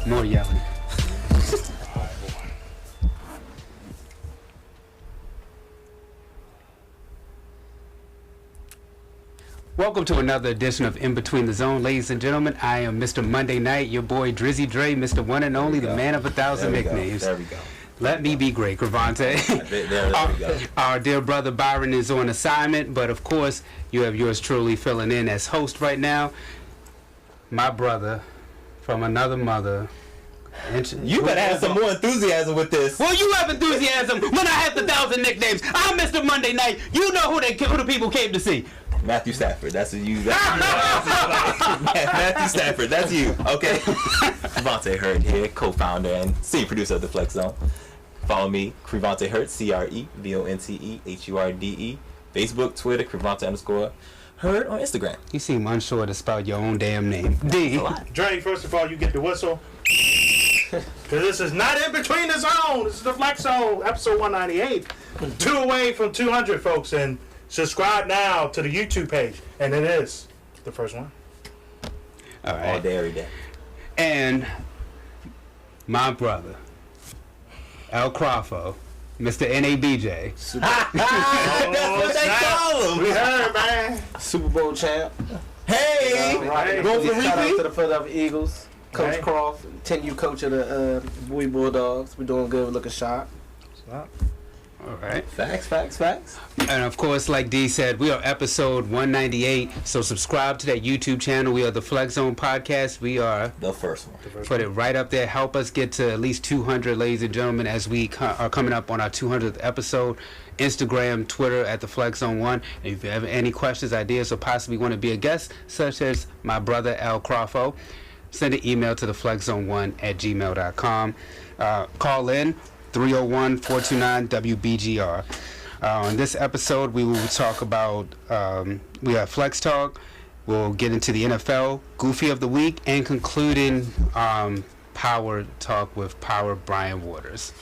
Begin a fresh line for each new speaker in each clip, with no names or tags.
More yelling. Welcome to another edition of In Between the Zone, ladies and gentlemen. I am Mr. Monday Night, your boy Drizzy Dre, Mr. One and Only, the man of 1,000 nicknames.
There we go.
Let me be great, Crevonte.
There we go.
Our dear brother Byron is on assignment, but of course, you have yours truly filling in as host right now. My brother from another mother.
You better have some more enthusiasm with this.
Well, you have enthusiasm when I have the 1,000 nicknames. I'm Mr. Monday Night. You know who the people came to see.
Matthew Stafford, that's you. Matthew Stafford, that's you. Okay. Crevonte Hurt here, co-founder and senior producer of the Flex Zone. Follow me, Crevonte Hurt, CREVONTEHURDE. Facebook, Twitter, Crevonte_Hurt on Instagram.
You seem unsure to spell your own damn name. D.
Dre, first of all, you get the whistle. Because this is not In Between the Zone. This is the Flex Zone, episode 198. 2 away from 200, folks. And subscribe now to the YouTube page. And it is the first one.
All right.
All day, every day.
And my brother, El Crawfo, Mr. NABJ.
That's what they call him.
We heard, man.
Super Bowl champ.
Hey!
Right.
Go for
Shout out
repeat.
to the Philadelphia Eagles. Coach
Right.
Crawford, 10U coach of the Bowie Bulldogs. We're doing good. We're looking sharp.
All right.
Facts.
And of course, like D said, we are episode 198. So subscribe to that YouTube channel. We are the Flex Zone Podcast. We are,
The first one.
put it right up there. Help us get to at least 200, ladies and gentlemen, as we are coming up on our 200th episode. Instagram, Twitter at the Flex Zone 1. And if you have any questions, ideas, or possibly want to be a guest, such as my brother El Crawfo, send an email to theflexzone1@gmail.com. Call in 301-429-WBGR. On this episode, we will talk about, we have Flex Talk. We'll get into the NFL, Goofy of the Week, and concluding Power Talk with Power Brian Waters.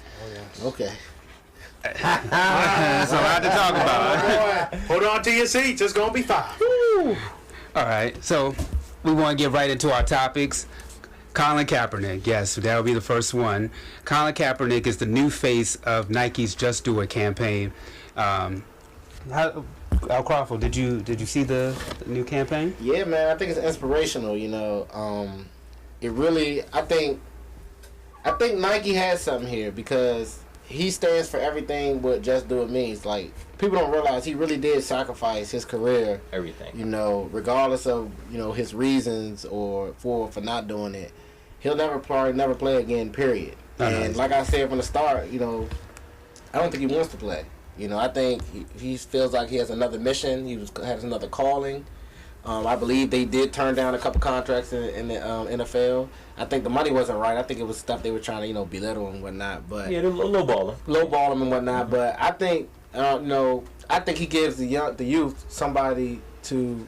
Okay.
That's a lot to talk about.
Hold on to your seats. It's going to be 5.
All right, so we want to get right into our topics. Colin Kaepernick, yes, that'll be the first one. Colin Kaepernick is the new face of Nike's Just Do It campaign. Al Crawford, did you see the new campaign?
Yeah, man. I think it's inspirational. You know, it really. I think Nike has something here because he stands for everything what Just Do It means. Like, people don't realize he really did sacrifice his career.
Everything.
You know, regardless of his reasons or for not doing it, he'll never play again. Period. And like I said from the start, I don't think he wants to play. I think he feels like he has another mission. Has another calling. I believe they did turn down a couple contracts in the NFL. I think the money wasn't right. I think it was stuff they were trying to belittle and whatnot. But
Yeah, lowball
him and whatnot. But I think I think he gives the youth somebody to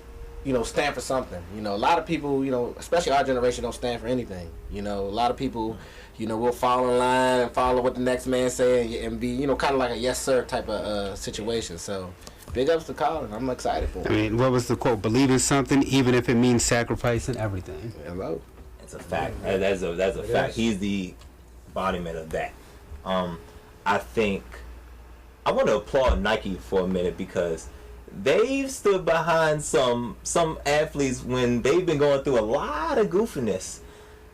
stand for something. A lot of people, especially our generation, don't stand for anything. A lot of people, will fall in line and follow what the next man say and be, kind of like a yes sir type of situation. So big ups to Colin. I'm excited for him.
I mean, what was the quote? Believe in something, even if it means sacrificing everything.
Hello.
It's a fact. That's a fact. He's the embodiment of that. I think I want to applaud Nike for a minute because they've stood behind some athletes when they've been going through a lot of goofiness,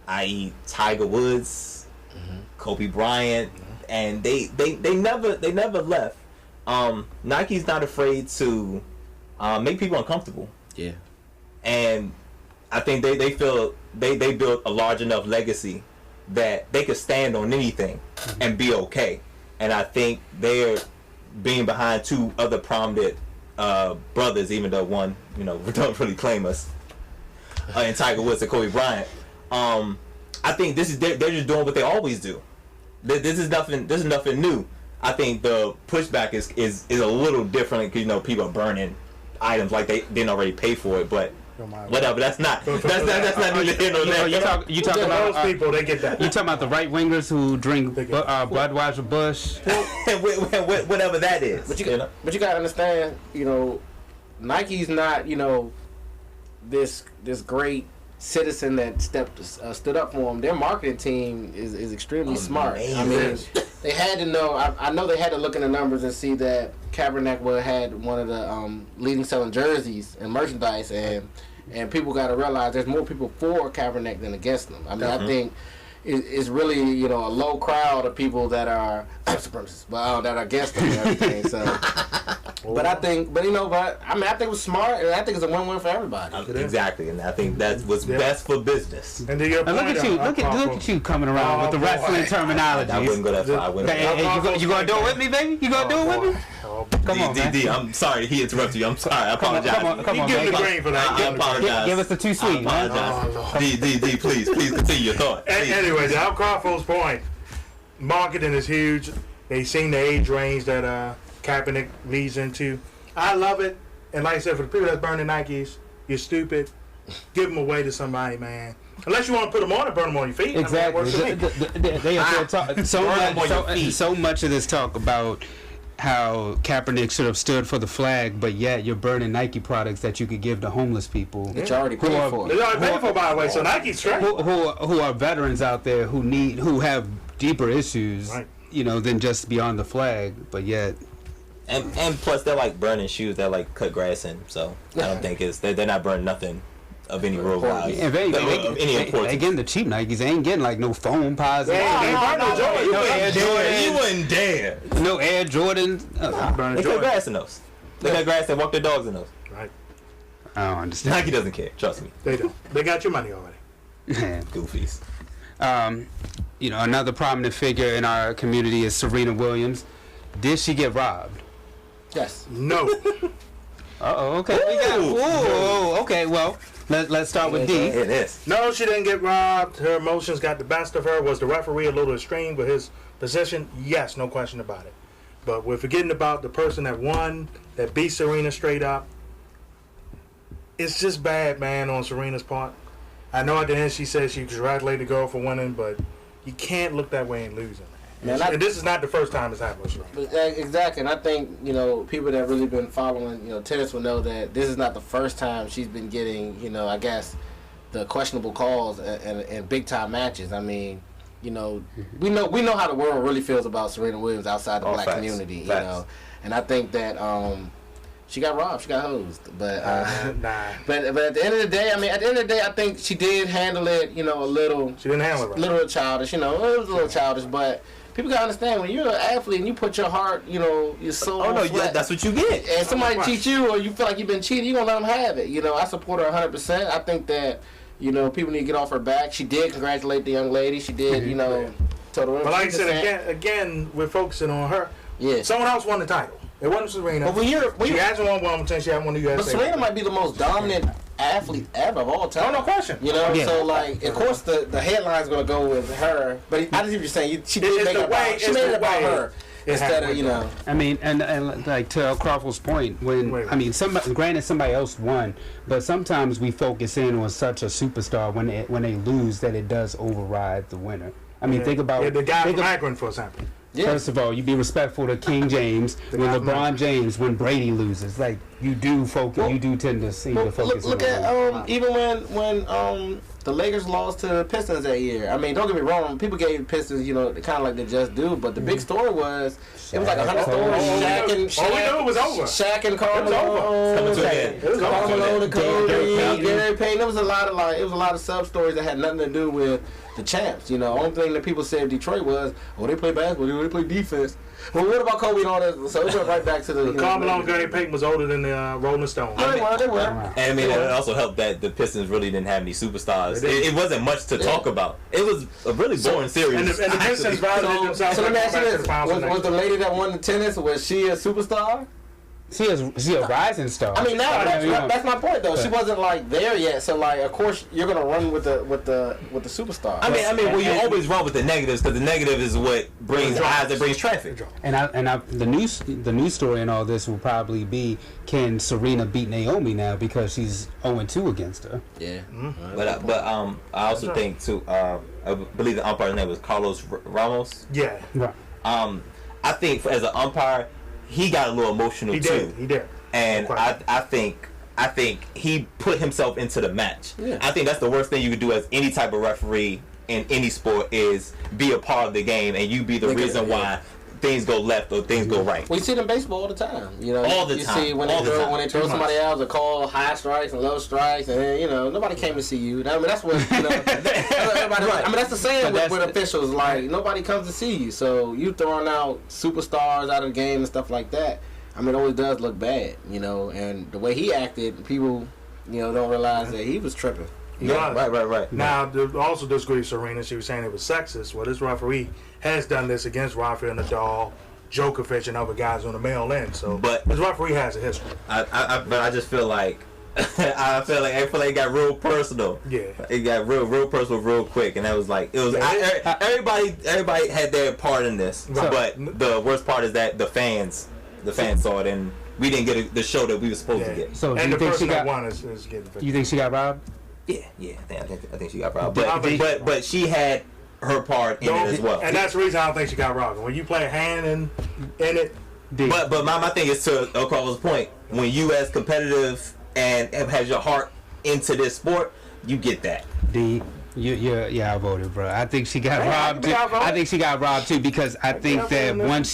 i.e. Tiger Woods, Kobe Bryant, and they never left. Nike's not afraid to make people uncomfortable.
Yeah.
And I think they feel they built a large enough legacy that they could stand on anything and be okay. And I think they're being behind 2 other prominent brothers, even though one, don't really claim us, and Tiger Woods and Kobe Bryant. I think they're just doing what they always do. This is nothing new. I think the pushback is a little different because people are burning items like they didn't already pay for it, but whatever. That's not neither here nor there.
You talking about
those people? They get that.
You talking about the right wingers who drink Budweiser Bush?
Whatever that is.
But you gotta understand, Nike's not, this great citizen that stood up for him. Their marketing team is extremely smart. I mean, they had to know. I know they had to look in the numbers and see that Kaepernick had one of the leading selling jerseys and merchandise, and people got to realize there's more people for Kaepernick than against them. I mean, I think it's really a low crowd of people that are supremacists, but that are against them and everything. So, but I think it was smart, and I think it's a win-win for everybody.
Exactly, and I think that was best for business.
And to your point,
look at you coming around with the wrestling terminology.
I wouldn't go that far.
You gonna do it with me, baby? You gonna do it with me? Come on, man.
D, I'm sorry he interrupted you. I'm sorry. I apologize.
Come on,
give him the green for that.
I apologize.
Give us the too sweet, man.
D, please continue your thought.
Anyway, to Al Crawford's point, marketing is huge. They seen the age range that Kaepernick leads into. I love it, and like I said, for the people that's burning Nikes, you're stupid. Give them away to somebody, man. Unless you want to put them on and burn them on your feet.
Exactly.
I mean,
They are so much of this talk about how Kaepernick should have stood for the flag, but yet you're burning Nike products that you could give to homeless people.
That you already paid for.
They already paid for, by the way, so Nike's straight.
Who are veterans out there who have deeper issues,
right,
than just beyond the flag, but yet.
And plus they're like burning shoes that like cut grass in, so I don't think they're not burning nothing of any real value. Any importance.
Again, the cheap Nikes ain't getting like no foam pies.
You wouldn't dare.
No Air Jordans.
They cut grass in those. They got grass and walk their dogs in those.
Right.
I don't understand.
Nike doesn't care. Trust me.
They don't. They got your money already.
Goofies.
Another prominent figure in our community is Serena Williams. Did she get robbed?
Yes.
No.
Okay. Okay. Well, let's start with D.
It is.
No, she didn't get robbed. Her emotions got the best of her. Was the referee a little extreme with his position? Yes, no question about it. But we're forgetting about the person that won, that beat Serena straight up. It's just bad, man, on Serena's part. I know at the end she said she congratulated the girl for winning, but you can't look that way and losing. Man, and this is not the first time it's happened with Serena.
Exactly, and I think people that really been following tennis will know that this is not the first time she's been getting I guess the questionable calls and big time matches. I mean, we know how the world really feels about Serena Williams outside the black community. And I think that she got robbed, she got hosed, but but at the end of the day, I think she did handle it, a little.
She didn't handle it right.
Little childish, it was a little childish, but. People gotta understand when you're an athlete and you put your heart, your soul.
Oh no, that's what you get.
And somebody cheats you, or you feel like you've been cheated, you gonna let them have it. I support her 100%. I think that people need to get off her back. She did congratulate the young lady. She did, told her.
But like I said, again, we're focusing on her.
Yeah.
Someone else won the title. It wasn't Serena.
But
she hasn't won Wimbledon. She hasn't won the USA.
But Serena might be the most dominant athlete ever of all time.
Oh, no question.
So of course the headline's gonna go with her. But I just hear you saying she did make it about. She made it about her instead of
I mean, and like to Crawford's point, granted somebody else won, but sometimes we focus in on such a superstar when they lose that it does override the winner. I mean, think about
the guy from Akron, for example.
Yeah. First of all, you be respectful to King James when LeBron James, when Brady loses. Like you do focus, you do tend to seem to focus.
Look at even when the Lakers lost to the Pistons that year. I mean, don't get me wrong, people gave the Pistons, kind of like they just do. But the big story was it was like 100 stories.
All we knew it was over.
Shaq and Carmelo, Carmelo and Kobe, Gary Payton. It was a lot of sub stories that had nothing to do with the champs. Only thing that people said Detroit was, they play basketball, they play defense. Well, what about Kobe and all that? So it went right back to the.
Carmelo and Gary Payton was older than the Rolling Stones.
They were.
And it also helped that the Pistons really didn't have any superstars. It wasn't much to talk about. It was a really boring series.
And the Pistons validated themselves.
So let me ask you this: was the lady that won the tennis, was she a superstar?
She a rising star.
I mean, that's my point though. She wasn't like there yet, so like, of course, you're gonna run with the superstar.
I mean, you always run with the negatives because the negative is what brings eyes, that brings traffic.
The news story in all this will probably be, can Serena beat Naomi now because she's 0-2 against her?
Yeah.
Mm-hmm. But I also think too. I believe the umpire's name was Carlos Ramos.
Yeah.
Right.
I think as an umpire, he got a little emotional too.
He did.
And I think I think he put himself into the match.
Yeah.
I think that's the worst thing you could do as any type of referee in any sport is be a part of the game and you be the reason why things go left or things go right.
We see it in baseball all the time.
All the
you
time.
see when they throw somebody else, they call high strikes and low strikes, and then, nobody came to see you. I mean, that's what everybody. Right. I mean, that's the saying with officials. Like nobody comes to see you, so you throwing out superstars out of the game and stuff like that. I mean, it always does look bad, And the way he acted, people, don't realize that he was tripping.
Right.
Now, also disagree with Serena. She was saying it was sexist. Well, this referee has done this against Rafael Nadal, Djokovic, and other guys on the male end. So,
but
this referee has a history.
But I just feel like I feel like it got real personal.
Yeah,
it got real personal real quick, and that was like it was. Everybody had their part in this, but the worst part is that the fans saw it, and we didn't get the show that we were supposed to get.
So,
and
do
the
you think
person
she got?
That won is getting the
You think she got robbed?
Yeah. I think she got robbed, but she had her part in it as well.
And that's the reason I don't think she got robbed. When you play a hand in it.
But my thing is to Crawford's point. When you as competitive and has your heart into this sport, you get that.
I voted, bro. I think she got robbed. I think she got robbed too because I think that once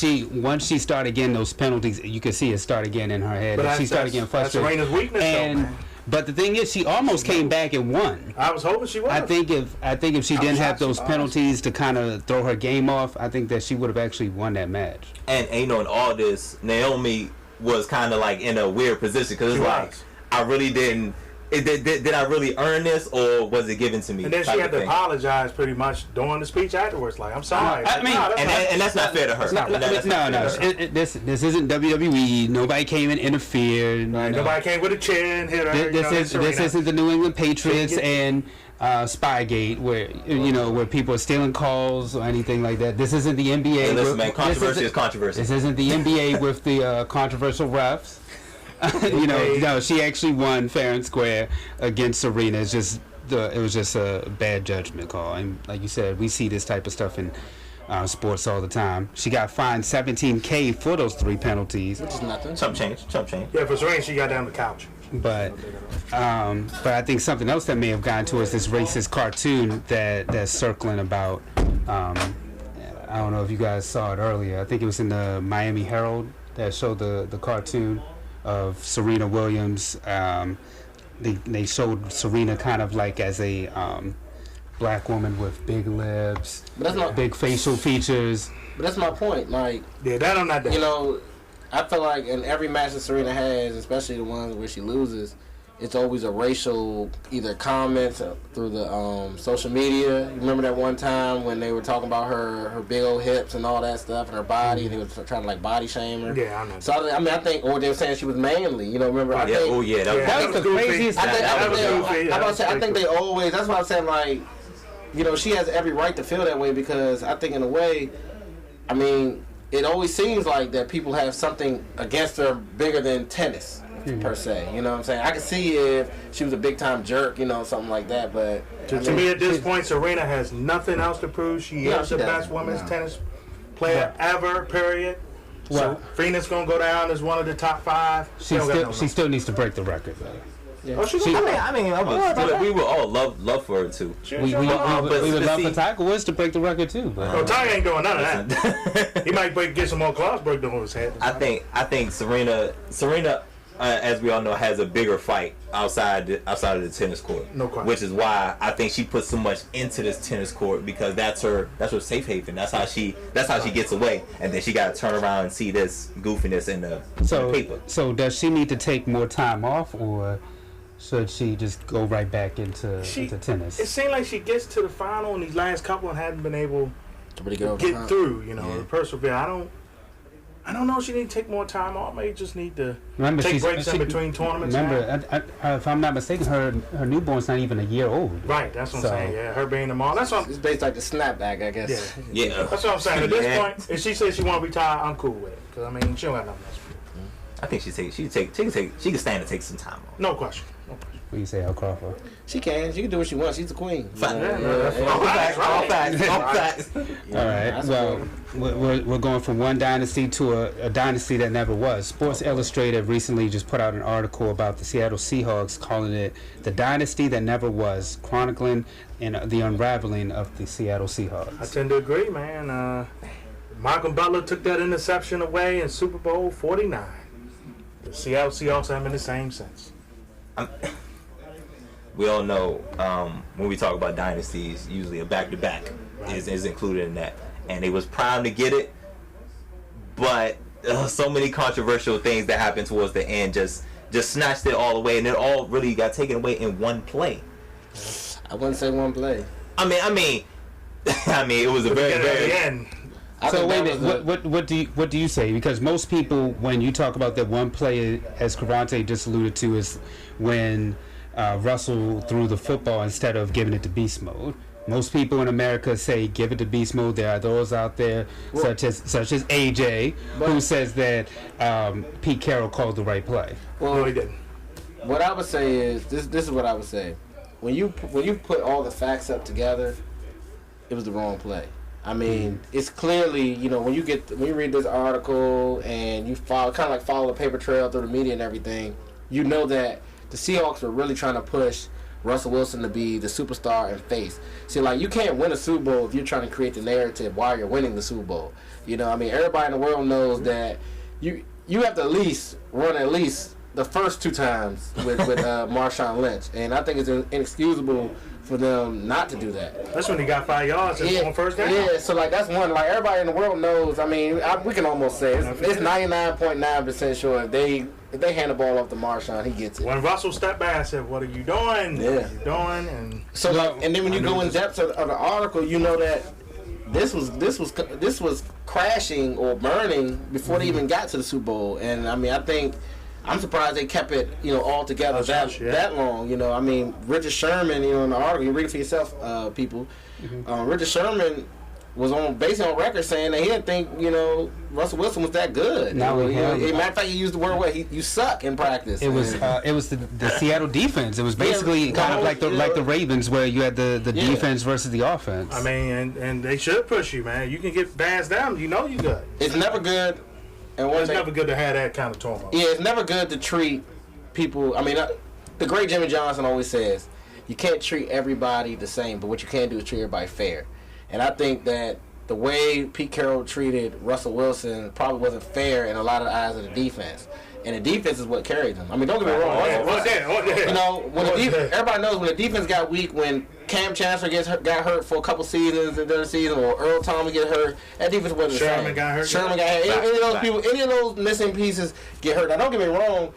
she started getting those penalties, you could see it start again in her head.
But
she started getting frustrated.
That's Serena's weakness, though, man.
But the thing is, she almost came back and won.
I was hoping she was.
I think if she didn't have those penalties to kind of throw her game off, I think that she would have actually won that match.
And in all this, Naomi was kind of like in a weird position because it's like I really didn't. Did I really earn this, or was it given to me?
And then she had to apologize pretty much during the speech afterwards. Like, I'm sorry.
And that's not fair to her.
No. This isn't WWE. Nobody came and interfered.
Nobody came with a chair and hit her.
This isn't the New England Patriots and Spygate, where people are stealing calls or anything like that. This isn't the NBA.
Hey, listen, man, controversy is controversy.
This isn't the NBA with the controversial refs. No, she actually won fair and square against Serena. It was just a bad judgment call. And like you said, we see this type of stuff in sports all the time. She got fined $17,000 for those 3 penalties.
Which is nothing.
Chump change.
Yeah, for Serena, she got down the couch.
But I think something else that may have gotten to us, this racist cartoon that's circling about. I don't know if you guys saw it earlier. I think it was in the Miami Herald that showed the cartoon of Serena Williams. They showed Serena kind of like as a black woman with big lips, big facial features.
But that's my point. Like,
that on that day.
I feel like in every match that Serena has, especially the ones where she loses, it's always a racial either comments through the social media. You remember that one time when they were talking about her big old hips and all that stuff and her body, and they were trying to like body shame her.
Yeah, I know.
So I think, or they were saying she was manly. Remember?
That was
the craziest.
I think they always. That's why I'm saying, like, she has every right to feel that way because I think in a way, I mean, it always seems like that people have something against her bigger than tennis. Per se, you know what I'm saying? I could see if she was a big time jerk, something like that, but
to me at this point, Serena has nothing else to prove. She is the best women's tennis player ever, period. So Venus gonna go down as one of the top 5.
She still needs to break the record though.
Yeah.
We would all love for her too.
We would love for Tiger Woods to break the record too. But
Tiger ain't doing none of that. He might get some more claws broke on his head.
I think Serena, as we all know, has a bigger fight outside of the tennis court.
No question.
Which is why I think she puts so much into this tennis court because that's her safe haven. That's how she gets away, and then she got to turn around and see this goofiness in the paper.
So does she need to take more time off, or should she just go right back into tennis?
It seems like she gets to the final in these last couple and hadn't been able to really get through. Persevere. I don't know if she need to take more time off. Maybe just need to take breaks in between tournaments.
Remember, if I'm not mistaken, her newborn's not even a year old.
Right, that's what I'm saying. Yeah, her being the mom. That's what
it's based like the snapback, I guess.
Yeah.
That's what I'm saying. At this point, if she says she want to retire, I'm cool with it. Because, she don't have nothing else to do.
I think she can stand to take some time off.
No question.
What do you say, Al Crawford?
She can do what she wants. She's the queen.
All facts.
All right. Well, we're going from one dynasty to a dynasty that never was. Sports Illustrated recently just put out an article about the Seattle Seahawks, calling it the dynasty that never was, chronicling the unraveling of the Seattle Seahawks.
I tend to agree, man. Malcolm Butler took that interception away in Super Bowl 49. The Seattle Seahawks haven't been the same since.
We all know when we talk about dynasties, usually a back-to-back is included in that. And they was primed to get it, but so many controversial things that happened towards the end just snatched it all away, and it all really got taken away in one play.
I wouldn't say one play.
I mean, it was a very
end.
So wait a minute, what do you say? Because most people, when you talk about that one play, as Crevonte just alluded to, is when Russell threw the football instead of giving it to beast mode. Most people in America say give it to beast mode. There are those out there, such as AJ, who says that Pete Carroll called the right play.
Well,
No, he didn't.
what I would say is this is what I would say. When you put all the facts up together, it was the wrong play. I mean, it's clearly, when you read this article and you follow the paper trail through the media and everything, you know that the Seahawks were really trying to push Russell Wilson to be the superstar and face. See, like, you can't win a Super Bowl if you're trying to create the narrative while you're winning the Super Bowl. Everybody in the world knows that you have to run at least the first two times with Marshawn Lynch, and I think it's inexcusable for them not to do that.
That's when he got 5 yards on first down.
Yeah, so that's one. Like, everybody in the world knows. I mean, we can almost say it's 99.9% sure if they hand the ball off to Marshawn, he gets it.
When Russell stepped back, I said, "What are you doing?
Yeah.
What are you doing?" And
so, and then when you go in depth of the article, you know that this was crashing or burning before they even got to the Super Bowl. And I mean, I'm surprised they kept it, all together that long. Richard Sherman, in the article, you read it for yourself, people. Richard Sherman was basically on record saying that he didn't think, Russell Wilson was that good. Matter of fact, he used the word you suck in practice.
It was the Seattle defense. It was basically kind of like the Ravens, where you had the defense versus the offense.
I mean, and they should push you, man. You can get bands down. You know you good.
It's never good. And
it's never good to have that kind of turmoil.
Yeah, it's never good to treat people. I mean, the great Jimmy Johnson always says, you can't treat everybody the same, but what you can do is treat everybody fair. And I think that the way Pete Carroll treated Russell Wilson probably wasn't fair in a lot of the eyes of the defense. And the defense is what carried them. I mean, don't get me wrong. Everybody knows when the defense got weak, when Cam Chancellor got hurt for a couple seasons during the season, or Earl Thomas get hurt, that defense wasn't the same.
Sherman got hurt.
Any of those missing pieces get hurt. Now, don't get me wrong.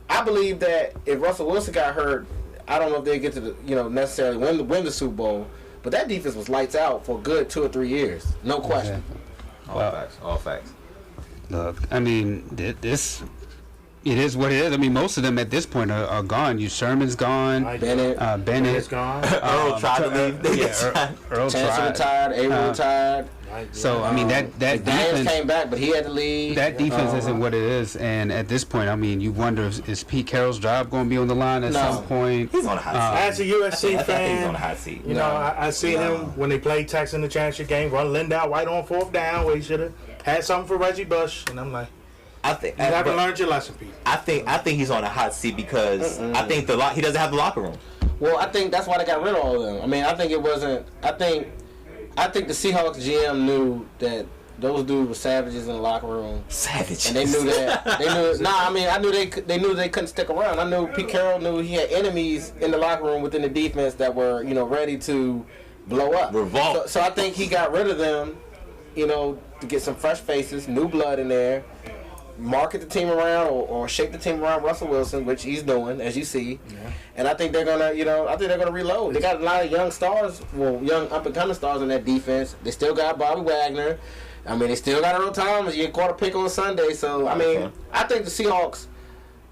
I believe that if Russell Wilson got hurt, I don't know if they get to the necessarily win the Super Bowl. But that defense was lights out for a good 2 or 3 years, no question.
All facts.
Look, I mean, it is what it is. I mean, most of them at this point are gone. Sherman's gone. Bennett's
gone.
Earl tried to leave.
Earl
Chancellor retired. Avery retired.
So I mean that defense
came back, but he had to leave.
That defense isn't what it is, and at this point, I mean, you wonder is Pete Carroll's job going to be on the line at some point?
He's on a hot seat.
As a USC fan,
he's on a hot seat.
I see him when they played Texas in the championship game, run Lindau right on fourth down, where he should have had something for Reggie Bush, and I'm like,
I think
you haven't learned your lesson, Pete.
I think he's on a hot seat because I think he doesn't have the locker room.
Well, I think that's why they got rid of all of them. I mean, I think it wasn't. I think the Seahawks GM knew that those dudes were savages in the locker room.
Savages.
And they knew that. I knew they knew they couldn't stick around. I knew Pete Carroll knew he had enemies in the locker room within the defense that were, ready to blow up.
Revolt.
So I think he got rid of them, to get some fresh faces, new blood in there. Market the team around or shake the team around Russell Wilson, which he's doing, as you see. Yeah. And I think they're gonna reload. They got a lot of young stars, young up and coming stars in that defense. They still got Bobby Wagner. I mean, they still got Earl Thomas. You caught a pick on Sunday. So I mean, I think the Seahawks,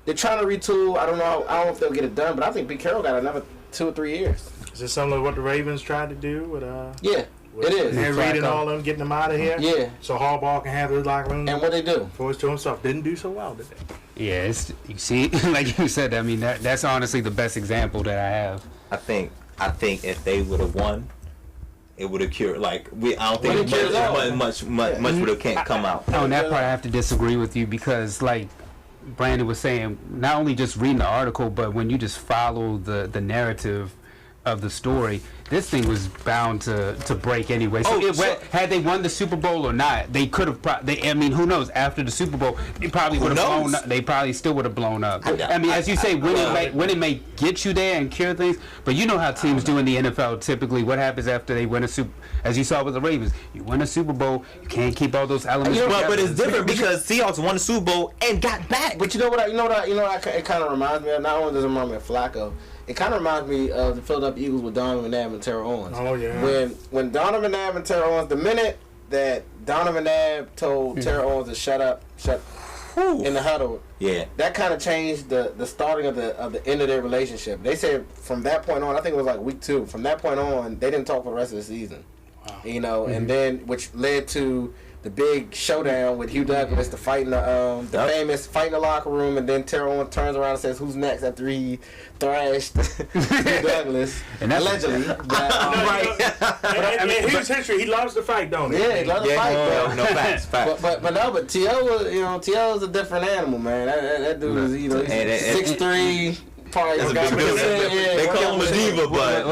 they're trying to retool. I don't know if they'll get it done, but I think Pete Carroll got another 2 or 3 years.
Is this something like what the Ravens tried to do with
Yeah. It is.
They're reading all of them, getting them out of here.
Yeah.
So Harbaugh can have his locker room.
And what they do?
For his to himself. Didn't do so well, did they?
Yeah, you see, like you said, I mean, that's honestly the best example that I have.
I think if they would have won, it would have cured. Like I don't think much would have can't come out.
On that part, I have to disagree with you because, like Brandon was saying, not only just reading the article, but when you just follow the narrative of the story, this thing was bound to break anyway. So, had they won the Super Bowl or not, they could have. I mean, who knows? After the Super Bowl, they probably would have blown up. They probably still would have blown up. I mean, as you say, winning may get you there and cure things, but you know how teams do in the NFL. Typically, what happens after they win a Super? As you saw with the Ravens, you win a Super Bowl, you can't keep all those elements.
But it's different because Seahawks won the Super Bowl and got back.
But you know what? It kind of reminds me of. Not only does it remind me of Flacco. It kind of reminds me of the Philadelphia Eagles with Donovan McNabb and Terrell Owens.
Oh, yeah.
When Donovan McNabb and Terrell Owens, the minute that Donovan McNabb told Terrell Owens to shut in the huddle, that kind of changed the starting of the end of their relationship. They said from that point on, I think it was like week 2, from that point on, they didn't talk for the rest of the season. Wow. And then, which led to the big showdown with Hugh Douglas, the fight in the famous fight in the locker room, and then Terrell Owens turns around and says, "Who's next?" After he thrashed Hugh Douglas, and allegedly.
In his history, he loves to fight, don't he?
Yeah, he loves to fight.
No facts.
But T.O. is a different animal, man. That dude is, he's 6'3". Probably
they call him a diva, but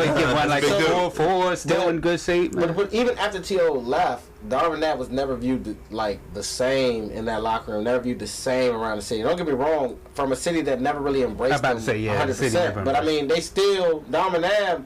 like 4'4", still in good shape.
But even after T.O. left, Donovan McNabb was never viewed like the same in that locker room. Never viewed the same around the city. Don't get me wrong, from a city that never really embraced him 100%. But I mean, Donovan McNabb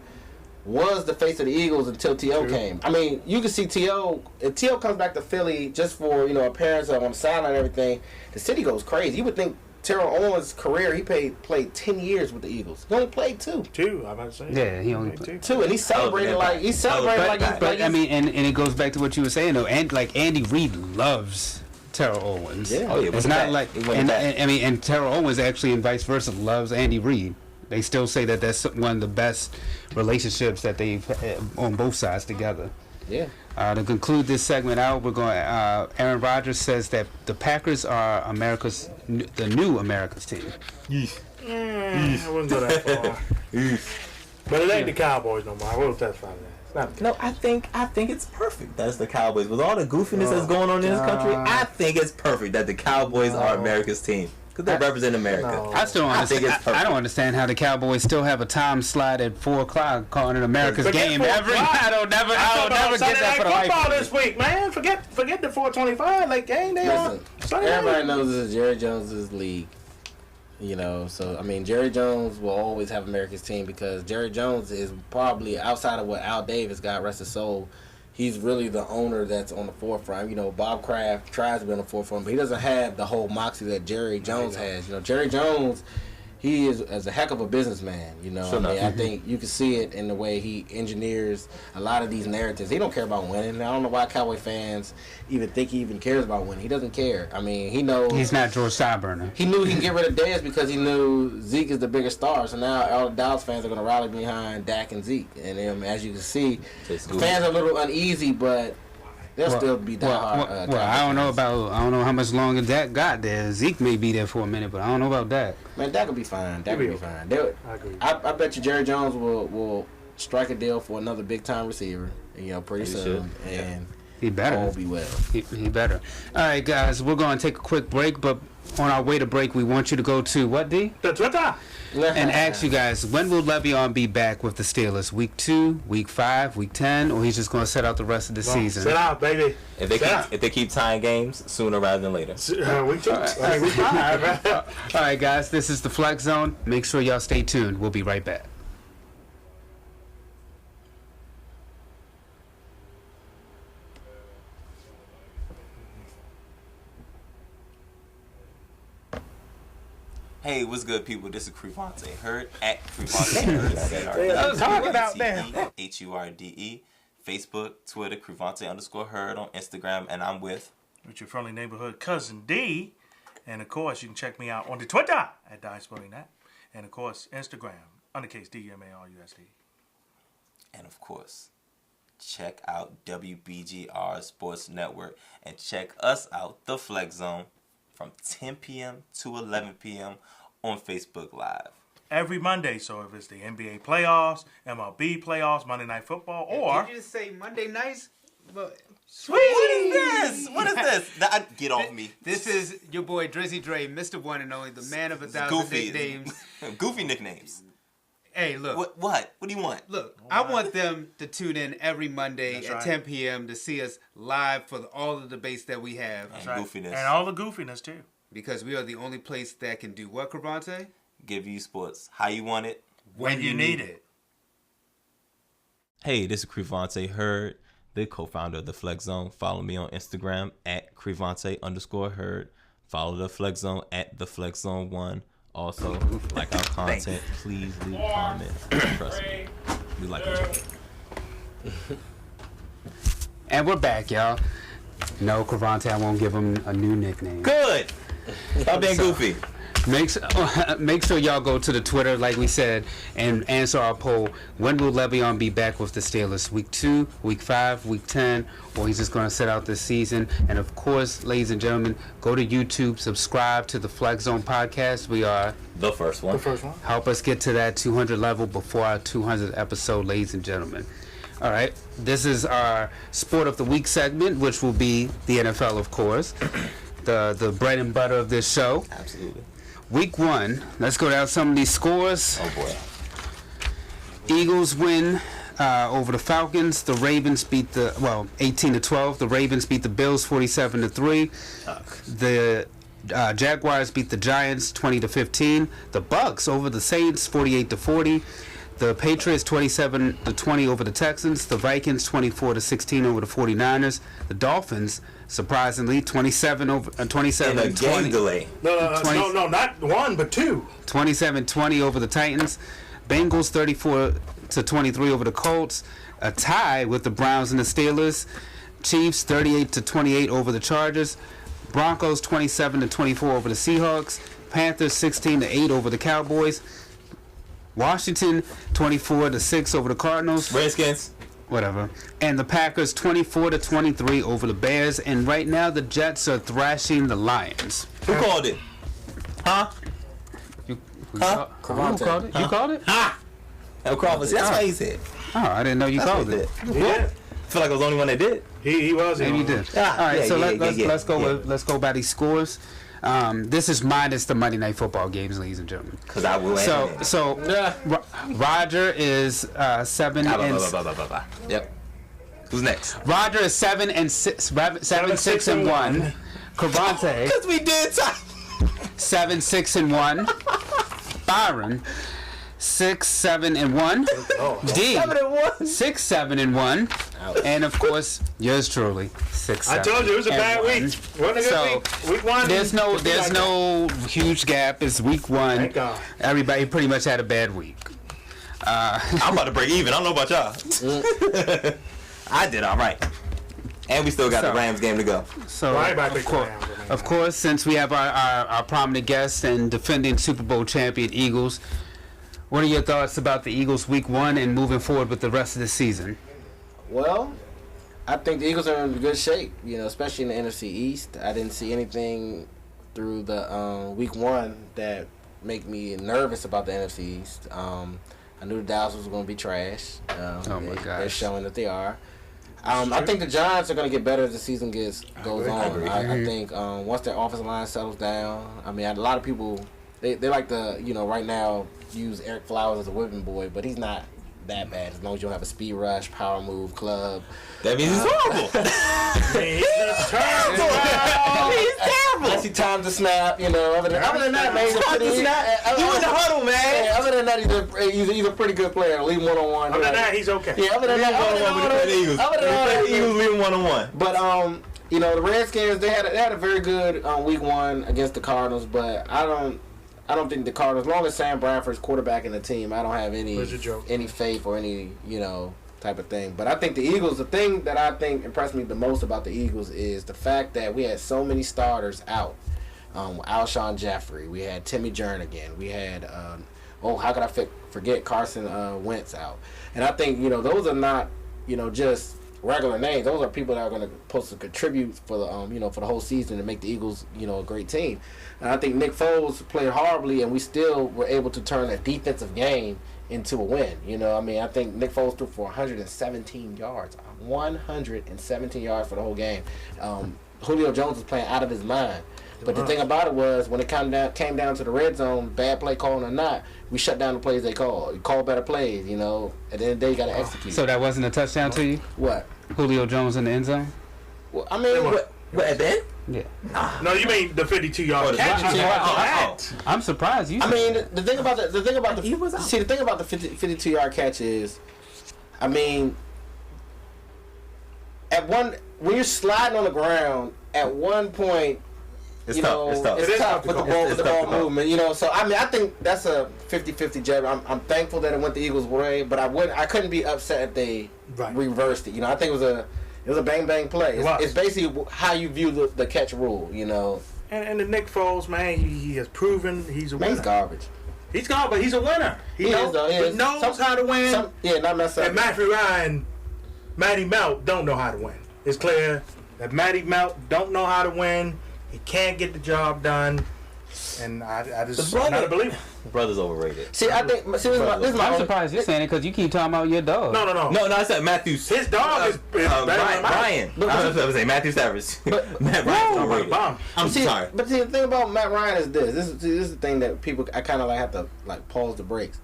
was the face of the Eagles until T.O. came. I mean, you can see T.O. If T.O. comes back to Philly just for appearance on the sideline and everything, the city goes crazy. You would think Terrell Owens' career, he played 10 years with the Eagles. He only played 2.
2, I'm about to say.
Yeah, he only played
2, and he celebrated
But I mean, and it goes back to what you were saying though, and like Andy Reid loves Terrell Owens.
Yeah,
it's not like, and Terrell Owens actually, and vice versa, loves Andy Reid. They still say that that's one of the best relationships that they've had on both sides together.
Yeah.
To conclude this segment out, we're going. Aaron Rodgers says that the Packers are the new America's team.
I wouldn't go that far. But it ain't the Cowboys no more. I will testify to that.
No, I think it's perfect. That's the Cowboys. With all the goofiness that's going on in this country, I think it's perfect that the Cowboys are America's team. Because they represent America.
No. I still don't understand. I don't understand how the Cowboys still have a time slot at 4:00 calling it America's game every. I don't never get that for the life.
Football this week, man. Forget the 4:25 late game.
Everybody knows this is Jerry Jones' league. So I mean, Jerry Jones will always have America's team because Jerry Jones is probably outside of what Al Davis, God rest his soul. He's really the owner that's on the forefront. Bob Kraft tries to be on the forefront, but he doesn't have the whole moxie that Jerry Jones has. Jerry Jones, he is as a heck of a businessman. I think you can see it in the way he engineers a lot of these narratives. He don't care about winning. I don't know why Cowboy fans even think he even cares about winning. He doesn't care. I mean, he knows
he's not George Steinbrenner.
He knew he could get rid of Dez because he knew Zeke is the bigger star. So now all the Dallas fans are going to rally behind Dak and Zeke. And as you can see, fans are a little uneasy, but they'll still be diehard.
I don't know how much longer Dak got there. Zeke may be there for a minute, but I don't know about Dak.
Man, Dak will be fine. Dak will be fine.
I agree.
I bet you Jerry Jones will strike a deal for another big time receiver. Pretty soon, and
he better
all be well.
He better. All right, guys, we're going to take a quick break, but on our way to break, we want you to go to what, D?
The Twitter.
And ask you guys, when will Le'Veon be back with the Steelers? Week 2, week 5, week 10, or he's just going to set out the rest of the season?
Sit out, baby.
If they keep tying games, sooner rather than later.
Week 2. Week 5.
All right, guys, this is the Flex Zone. Make sure y'all stay tuned. We'll be right back.
Hey, what's good, people? This is Crevonte. Heard at Crevonte. Heard.
Talk about that.
HURDE. Facebook, Twitter, Crevonte_Heard on Instagram, and I'm with
your friendly neighborhood cousin D. And of course, you can check me out on the Twitter at DieSportingNet. And of course, Instagram, undercase DMARUSD.
And of course, check out WBGR Sports Network and check us out, The Flex Zone,
from 10 p.m. to 11 p.m. on Facebook Live.
Every Monday, so if it's the NBA playoffs, MLB playoffs, Monday Night Football, or...
Did you just say Monday nights?
Sweet! What is this? What is this? Get off me.
This is your boy Drizzy Dre, Mr. One and Only, the man of 1,000 nicknames.
Goofy nicknames.
Hey, look.
What? What do you want?
Look, I want them to tune in every Monday at 10 p.m. to see us live for all the debates that we have.
And goofiness.
And all the goofiness, too.
Because we are the only place that can do what, Crevonte?
Give you sports how you want it.
When you need it.
Hey, this is Crevonte Hurd, the co-founder of the Flex Zone. Follow me on Instagram at Crevonte_Hurd. Follow the Flex Zone at the Flex Zone 1. Also, like our content, please leave a comment. Trust me, we like each other.
And we're back, y'all. No, Crevonte, I won't give him a new nickname.
Good. Stop being goofy.
Make sure y'all go to the Twitter, like we said, and answer our poll. When will Le'Veon be back with the Steelers? Week 2, Week 5, Week 10, or he's just going to sit out this season? And of course, ladies and gentlemen, go to YouTube, subscribe to the Flex Zone podcast. We are
the first one.
Help us get to that 200 level before our 200th episode, ladies and gentlemen. All right, this is our Sport of the Week segment, which will be the NFL, of course, the bread and butter of this show.
Absolutely.
Week 1, let's go down some of these scores.
Oh boy.
Eagles win over the Falcons. The Ravens beat 18-12. The Ravens beat the Bills 47-3. The Jaguars beat the Giants 20-15. The Bucks over the Saints 48-40. The Patriots 27-20 over the Texans. The Vikings 24-16 over the 49ers. The Dolphins, surprisingly, 27 over 27.
In a game delay.
No, not one, but two.
27-20 over the Titans. Bengals 34-23 over the Colts. A tie with the Browns and the Steelers. Chiefs 38-28 over the Chargers. Broncos 27-24 over the Seahawks. Panthers 16-8 over the Cowboys. Washington 24-6 over the Cardinals.
Redskins.
Whatever. And the Packers 24-23 over the Bears. And right now the Jets are thrashing the Lions.
Who called it? Huh?
Who called it? You called it?
Ha! El Crawford. That's why he said.
Oh, I didn't know you called it.
Yeah.
I feel like I was the only one that did.
He was.
Maybe you did. All right, so let's go by these scores. This is minus the Monday Night Football games, ladies and gentlemen.
Because I will.
So Roger is 7 and.
Yep. Who's next?
Roger is 7 and 6, 6 and 1. Crevonte.
Because we did.
7, 6 and 1. Byron. 6, 7 and 1. D. 6, 7 and 1. And of course, yours truly, 6, 7.
I told you it was a bad week. Wasn't a good week. Week 1.
There's no huge gap. It's week 1.
Thank God.
Everybody pretty much had a bad week.
I'm about to break even. I don't know about y'all. I did all right. And we still got the Rams game to go.
So, of course, since we have our prominent guest and defending Super Bowl champion Eagles, what are your thoughts about the Eagles week 1 and moving forward with the rest of the season?
Well, I think the Eagles are in good shape, especially in the NFC East. I didn't see anything through the week 1 that make me nervous about the NFC East. I knew the Dallas was going to be trash.
Oh my gosh.
They're showing that they are. I think the Giants are going to get better as the season goes on. I think once their offensive line settles down, a lot of people, they like to, right now use Eric Flowers as a whipping boy, but he's not that bad as long as you don't have a speed rush, power move, club.
That means he's horrible.
He's terrible.
He's terrible.
Unless he times the snap, Other than that, man,
You in the huddle, man.
Yeah, other than that, he's a pretty good player. Leave him one-on-one.
Other than that, he's okay.
Yeah, other than that,
the Eagles. The Eagles leave him one-on-one.
But the Redskins, they had a very good week 1 against the Cardinals, but I don't think the Cardinals, as long as Sam Bradford's quarterbacking the team, I don't have any faith or any type of thing. But I think the Eagles, the thing that I think impressed me the most about the Eagles is the fact that we had so many starters out. Alshon Jeffrey, we had Timmy Jernigan, we had how could I forget Carson Wentz out. And I think those are not just regular names. Those are people that are going to supposed to contribute for the for the whole season and make the Eagles a great team. And I think Nick Foles played horribly, and we still were able to turn a defensive game into a win. I think Nick Foles threw for 117 yards. 117 yards for the whole game. Julio Jones was playing out of his mind. But the thing about it was, when it came down to the red zone, bad play calling or not, we shut down the plays they called. You call better plays, At the end of the day, you got to execute.
So that wasn't a touchdown to you?
What?
Julio Jones in the end zone?
Well, I mean,
What at the end?
Yeah.
No, you mean the 52-yard catch?
I'm surprised you.
I mean, the thing about the 52-yard catch is, I mean, when you're sliding on the ground, at one point,
It's tough
with the ball movement, So I mean, I think that's a 50-50 jab. I'm thankful that it went the Eagles' way, but I couldn't be upset if they reversed it. I think it was a bang play. It's basically how you view the catch rule.
And the Nick Foles, man, he has proven he's a winner.
He's garbage.
He's garbage, but he's a winner. He knows how to win.
Not mess up.
And Matty Melt don't know how to win. It's clear that Matty Melt don't know how to win. He can't get the job done, and I'm not a believer.
Brother's overrated.
See, I think this is my.
I'm surprised you're saying it because you keep talking about your dog.
No.
I said Matthews.
His dog is better than
Ryan. I was going to say Matthew Stafford. Matt Ryan's overrated. I'm sorry.
But see, the thing about Matt Ryan is this. This is the thing that I kind of have to pause the brakes,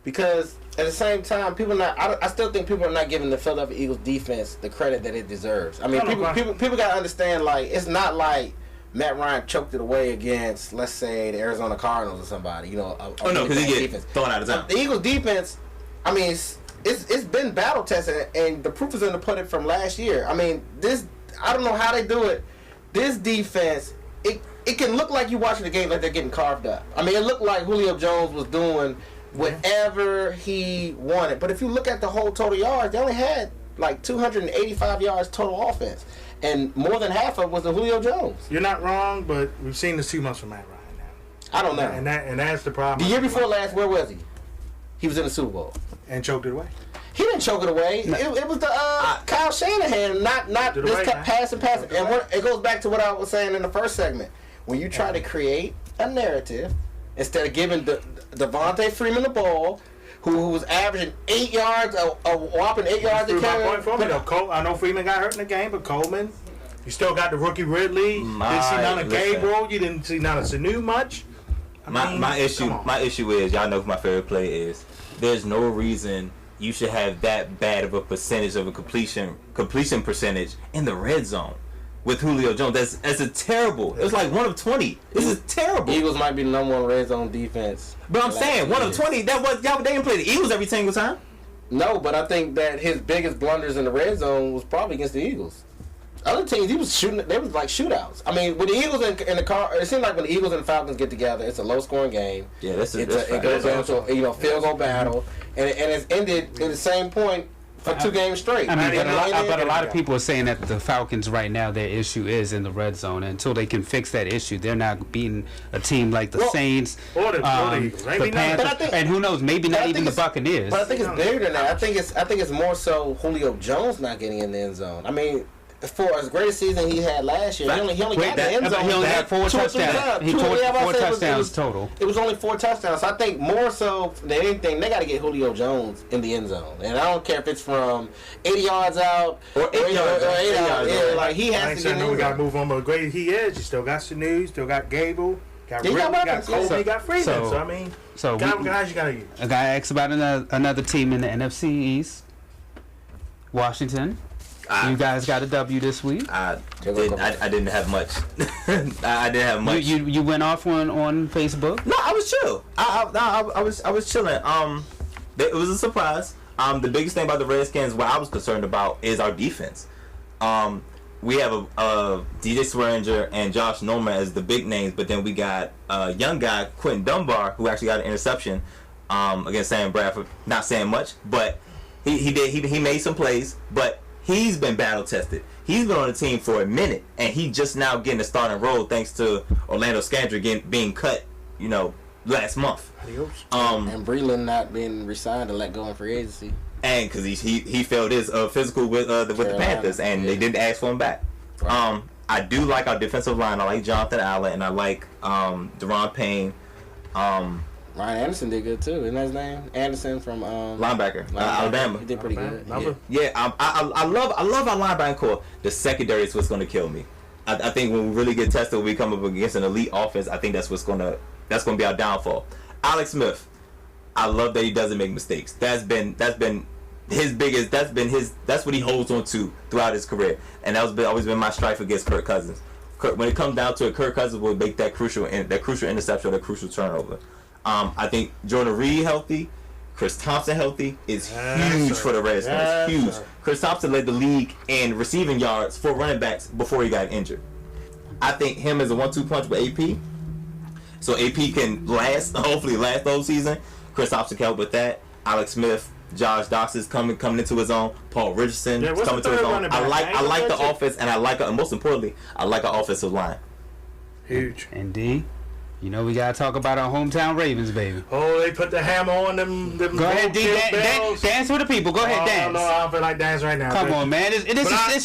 because at the same time, I still think people are not giving the Philadelphia Eagles defense the credit that it deserves. I mean, people got to understand, it's not like Matt Ryan choked it away against, let's say, the Arizona Cardinals or somebody.
Because he gets thrown out of time.
The Eagles defense, I mean, it's been battle tested, and the proof is in the pudding from last year. I mean, I don't know how they do it. This defense, it can look like you watching the game like they're getting carved up. I mean, it looked like Julio Jones was doing whatever he wanted. But if you look at the whole total yards, they only had 285 yards total offense. And more than half of it was the Julio Jones.
You're not wrong, but we've seen this too much from Matt Ryan now.
I don't know.
And that's the problem.
The year before last, where was he? He was in the Super Bowl.
And choked it away.
He didn't choke it away. No. It was the Kyle Shanahan, not this passing. And it goes back to what I was saying in the first segment. When you try to create a narrative, instead of giving Devontae Freeman the ball, who was averaging 8 yards, a whopping 8 yards to carry.
I know Freeman got hurt in the game, but Coleman, you still got the rookie Ridley. Didn't see none of Gabriel. You didn't see none of Sanu much.
My issue is, y'all know who my favorite play is. There's no reason you should have that bad of a percentage of a completion percentage in the red zone with Julio Jones. That's a terrible. It was 1 of 20. This is terrible.
Eagles might be the number 1 red zone defense.
But I'm saying 1 of 20. They didn't play the Eagles every single time.
No, but I think that his biggest blunders in the red zone was probably against the Eagles. Other teams, he was shooting. They was like shootouts. I mean, with the Eagles and the car, it seems like when the Eagles and the Falcons get together, it's a low-scoring game.
Yeah,
it goes down to a field goal battle, and it's ended at the same point for 2 games straight.
I mean, but a lot of people are saying that the Falcons right now, their issue is in the red zone. And until they can fix that issue, they're not beating a team like the Saints,
or the
Panthers, and who knows, maybe not even the Buccaneers.
But I think it's bigger than that. I think it's more so Julio Jones not getting in the end zone. I mean, for as great a season he had last year, he only got in the end zone.
He only had 4 touchdowns. He had 4 touchdowns total.
It was only 4 touchdowns. So I think more so than anything, they got to get Julio Jones in the end zone. And I don't care if it's from 80 yards out or 8 yards out. Yeah, he has to get in the end zone.
We got to move on, but great he is. You still got Sanu, you still got Gable, got Coleman, you got Freeman. So I mean, guys you got to use.
A guy asked about another team in the NFC East, Washington. You guys got a W this week.
I didn't have much. I didn't have much.
You went off on Facebook?
No, I was chill. I was chilling. It was a surprise. The biggest thing about the Redskins, what I was concerned about, is our defense. We have a DJ Swearinger and Josh Norman as the big names, but then we got a young guy, Quentin Dunbar, who actually got an interception against Sam Bradford. Not saying much, but he made some plays, but he's been battle tested. He's been on the team for a minute, and he just now getting a starting role thanks to Orlando Scandrick being cut, last month.
Adios.
And Breland not being re-signed and let go in free agency.
And because he failed his physical with the Panthers, and they didn't ask for him back. Right. I do like our defensive line. I like Jonathan Allen, and I like Deron Payne.
Ryan Anderson did good too. Isn't that his name? Anderson from
linebacker, Alabama.
He did pretty good.
Yeah. I love our linebacker core. The secondary is what's going to kill me. I think when we really get tested, when we come up against an elite offense, I think that's gonna be our downfall. Alex Smith, I love that he doesn't make mistakes. That's been his biggest. That's what he holds on to throughout his career, and that's always been my strife against Kirk Cousins. When it comes down to it, Kirk Cousins will make that crucial interception or that crucial turnover. I think Jordan Reed healthy, Chris Thompson healthy is huge for the Redskins. Huge. Chris Thompson led the league in receiving yards for running backs before he got injured. I think him as a 1-2 punch with AP. So AP can hopefully last the whole season. Chris Thompson can help with that. Alex Smith, Josh Doxson's coming into his own. Paul Richardson is coming to his own. I like the offense, and and most importantly, I like our offensive line.
Huge.
Indeed. You know we gotta talk about our hometown Ravens, baby.
Oh, they put the hammer on them.
Go ahead, dance with the people. Go ahead, dance.
No, I don't feel like dancing right now.
Come on, man. It's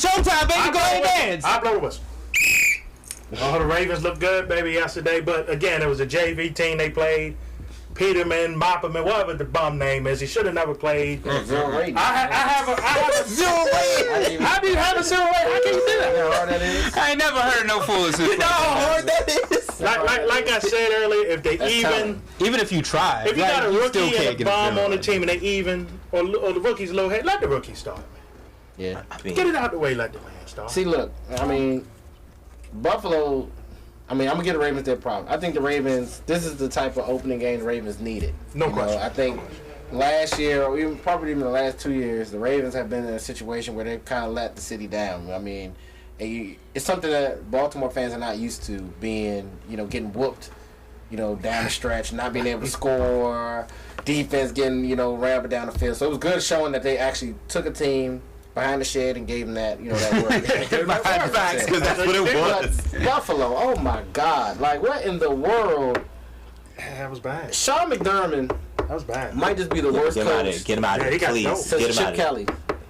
showtime, baby. Go ahead, dance.
I blow the whistle. The Ravens looked good, baby, yesterday. But again, it was a JV team they played. Peterman, Mopperman, whatever the bum name is, he should have never played.
Zero rating.
I have a
zero rating. How do you have a zero rating? How can you do that?
You know how hard that is?
I ain't never heard no foolishness.
You know how hard that is.
Like I said earlier, if they
even if you try,
if you got a rookie and a bum on the team and they even, or the rookie's low head, let the rookie start, man.
Yeah.
Get it out the way, let the man start.
See, look, I mean, Buffalo. I'm gonna give the Ravens their problem. I think the Ravens. This is the type of opening game the Ravens needed.
No question.
I think last year, or even the last 2 years, the Ravens have been in a situation where they've kind of let the city down. I mean, it's something that Baltimore fans are not used to being, getting whooped, down the stretch, not being able to score, defense getting, rammed down the field. So it was good showing that they actually took a team behind the shed and gave them that, that work.
Facts, because that's what it was.
Buffalo, oh my God. Like, what in the world?
That was bad.
Sean McDermott
That was bad.
might just be the worst coach.
Get him out of here, please.
Since Chip Kelly.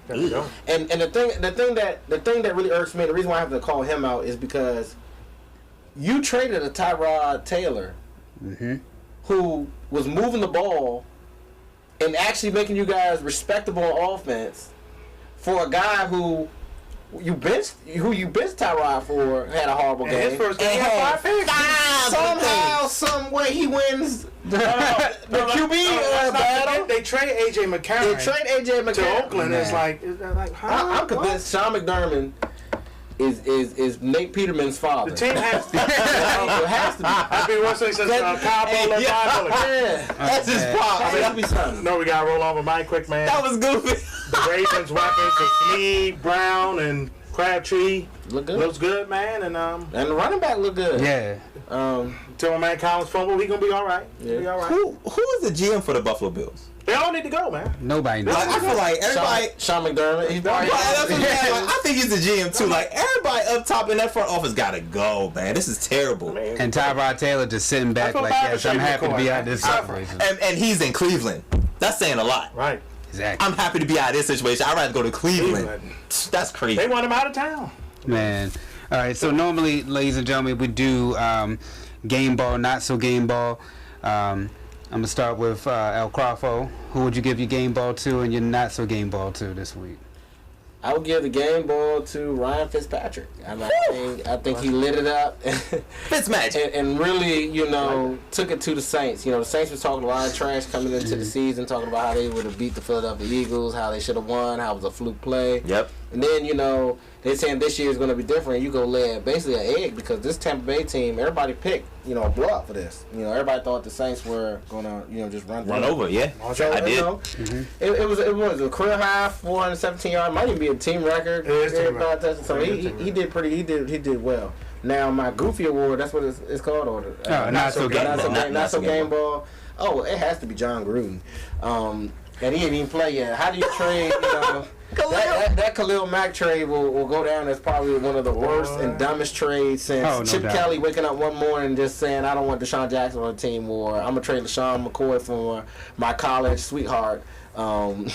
And the thing that really irks me, the reason why I have to call him out is because you traded a Tyrod Taylor who was moving the ball and actually making you guys respectable on offense for a guy who you benched Tyrod for had a horrible game.
His first game had 5 picks.
Somehow, some way he wins the QB battle.
They trade AJ McCarron. To Oakland. It's like
I'm convinced Sean McDermott is Nate Peterman's father.
The team has to.
It has to be.
I've been wrestling since Kyle Bowler.
That's his pop.
No, we gotta roll on with Mike quick, man.
That was goofy.
The Ravens weapons of Snead, Brown, and Crabtree
look good.
Looks good, man, and
the running back look good.
Yeah.
Till my man Collins fumble, he gonna be all right.
Yeah.
Be all right.
Who is the GM for the Buffalo Bills?
They all need to go, man.
Nobody knows.
I feel like everybody.
Sean McDermott. He's
I think he's the GM too. Like everybody up top in that front office gotta go, man. This is terrible.
And Tyrod Taylor just sitting back like, yes, I'm happy to be out of this situation.
And he's in Cleveland. That's saying a lot.
Right.
Exactly.
I'm happy to be out of this situation. I'd rather go to Cleveland. That's crazy.
They want him out of town.
Man. All right. So normally, ladies and gentlemen, we do game ball, not so game ball. I'm gonna start with El Crawfo. Who would you give your game ball to and your not so game ball to this week?
I would give the game ball to Ryan Fitzpatrick. I think he lit it up.
Fitzmagic.
and really, took it to the Saints. The Saints was talking a lot of trash coming into the season, talking about how they would have beat the Philadelphia Eagles, how they should have won, how it was a fluke play.
Yep.
And then, they're saying this year is going to be different. You go lay basically an egg because this Tampa Bay team, everybody picked, a blowout for this. Everybody thought the Saints were going to, just run
over. Yeah,
so,
I did.
It was a career high, 417 yards. Might even be a team record. So he did well. Now my Goofy Award, that's what it's called, not so game ball. Oh, it has to be John Gruden. and he didn't even play yet. How do you trade? That Khalil Mack trade will go down as probably one of the worst and dumbest trades since Chip Kelly waking up one morning and just saying, I don't want Deshaun Jackson on the team, or I'm going to trade LaShawn McCoy for my college sweetheart. Kiko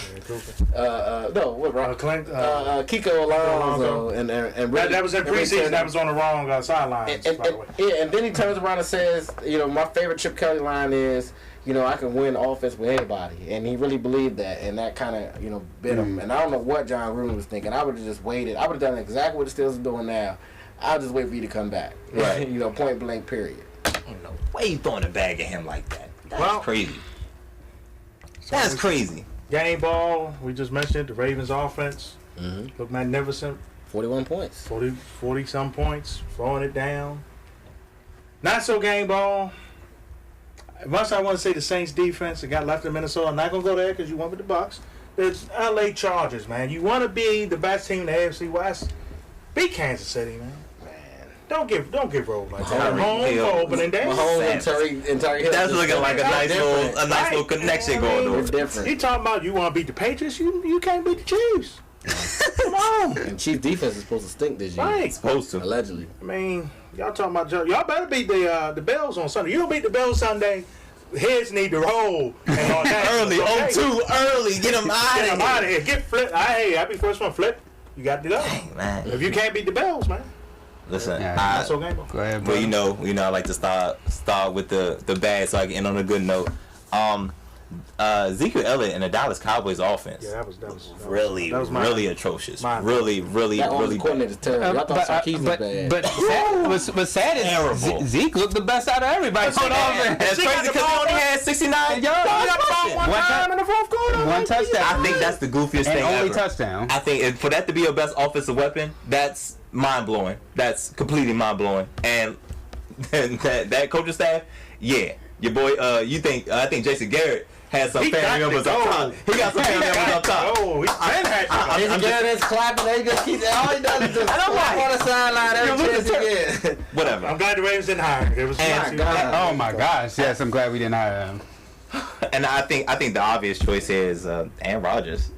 Alonso and
that was in preseason. That was on the wrong sideline.
And then he turns around and says, my favorite Chip Kelly line is, I can win offense with anybody, and he really believed that, and that kind of bit him. And I don't know what John Gruden was thinking. I would have just waited. I would have done exactly what the Steelers are doing now. I'll just wait for you to come back.
Right.
Point blank. Period.
Ain't no way you throwing a bag at him like that. That's crazy. That's crazy.
Game ball. We just mentioned the Ravens' offense. Look magnificent.
41 points.
40 some points. Throwing it down. Not so game ball. Much I want to say the Saints defense that got left in Minnesota. I'm not going to go there because you went with the Bucs. It's LA Chargers, man. You want to be the best team in the AFC West? Beat Kansas City, man. Don't give rolled like that. Home for opening day.
Mahomes and Terry Hill.
That's looking like a nice little connection going on.
Different.
He talking about you want to beat the Patriots? You can't beat the Chiefs. Come on.
And Chiefs defense is supposed to stink this year.
Right.
Supposed to.
Allegedly.
I mean, y'all talking about y'all better beat the Bills on Sunday. You don't beat the Bills Sunday, heads need to roll. And on that,
Early,
okay.
0-2 early. Get them out of here.
Get flipped. I be first one flip. You got to go.
Dang, man.
If you can't beat the Bills, man.
Listen,
that's okay.
Go ahead, bro.
Well, I like to start with the bad so I can end on a good note. Ezekiel Elliott and the Dallas Cowboys offense.
Yeah, that was
really atrocious. Really
coordinator's terrible. I thought Sarkis was bad.
But sad is
terrible.
Zeke looked the best out of everybody.
That's crazy because he only had 69 yards.
in the fourth quarter.
One touchdown.
I think that's the goofiest thing
only
ever.
touchdown.
I think for that to be your best offensive weapon, that's mind blowing. That's completely mind blowing. And that coaching staff, yeah, your boy. I think Jason Garrett had some family members up top. He got some family members up top.
Oh, he's been had
Jason Garrett is clapping. They just keep all he does is just clap on the sideline every chance he gets.
Whatever.
I'm glad the Ravens didn't hire him. It was
Oh my gosh! Yes, I'm glad we didn't hire him.
And I think the obvious choice here is Aaron Rodgers.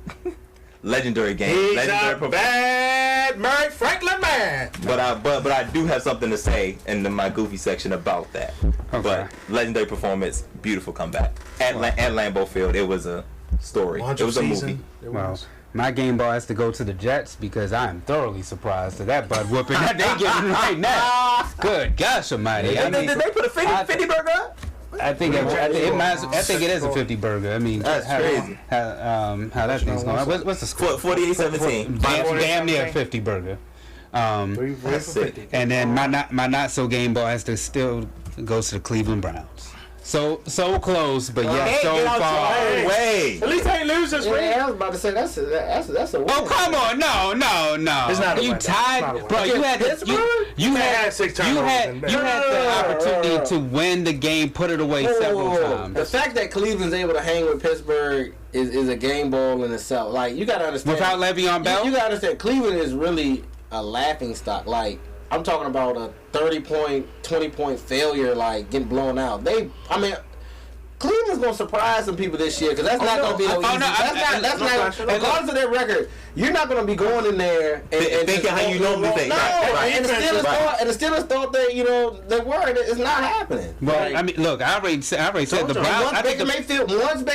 Legendary game.
He's
legendary
a bad Murray Franklin man.
But I do have something to say in my goofy section about that.
Okay.
But legendary performance, beautiful comeback at Lambeau Field. It was a story. It was a movie.
Well, my game ball has to go to the Jets because I am thoroughly surprised at that butt whooping that they getting right now. Good gosh almighty!
Did they put a 50 burger up?
I think it is a 50 burger. I mean,
that's crazy.
How that thing's going? What's the score?
48-17.
Damn near a 50 burger.
That's sick.
And then my not so game ball has to still goes to the Cleveland Browns. So close, but yet so far away.
At least they ain't lose this week.
I was about to say that's a win.
Oh come on, no.
It's not a
you
win.
tied, bro. You had the opportunity to win the game, put it away several times.
The fact that Cleveland's able to hang with Pittsburgh is a game ball in itself. Like you got to understand.
Without Le'Veon Bell,
you got to understand. Cleveland is really a laughing stock. Like I'm talking about a 30-point, 20-point failure, like getting blown out. Cleveland's gonna surprise some people this year because that's not gonna be no easy. That's not. Regardless of their record, you're not gonna be going in there and
thinking how you normally think.
And the Steelers thought that they were. It's not happening.
Well, I mean, look, I already said the Browns.
Once Baker Mayfield gets in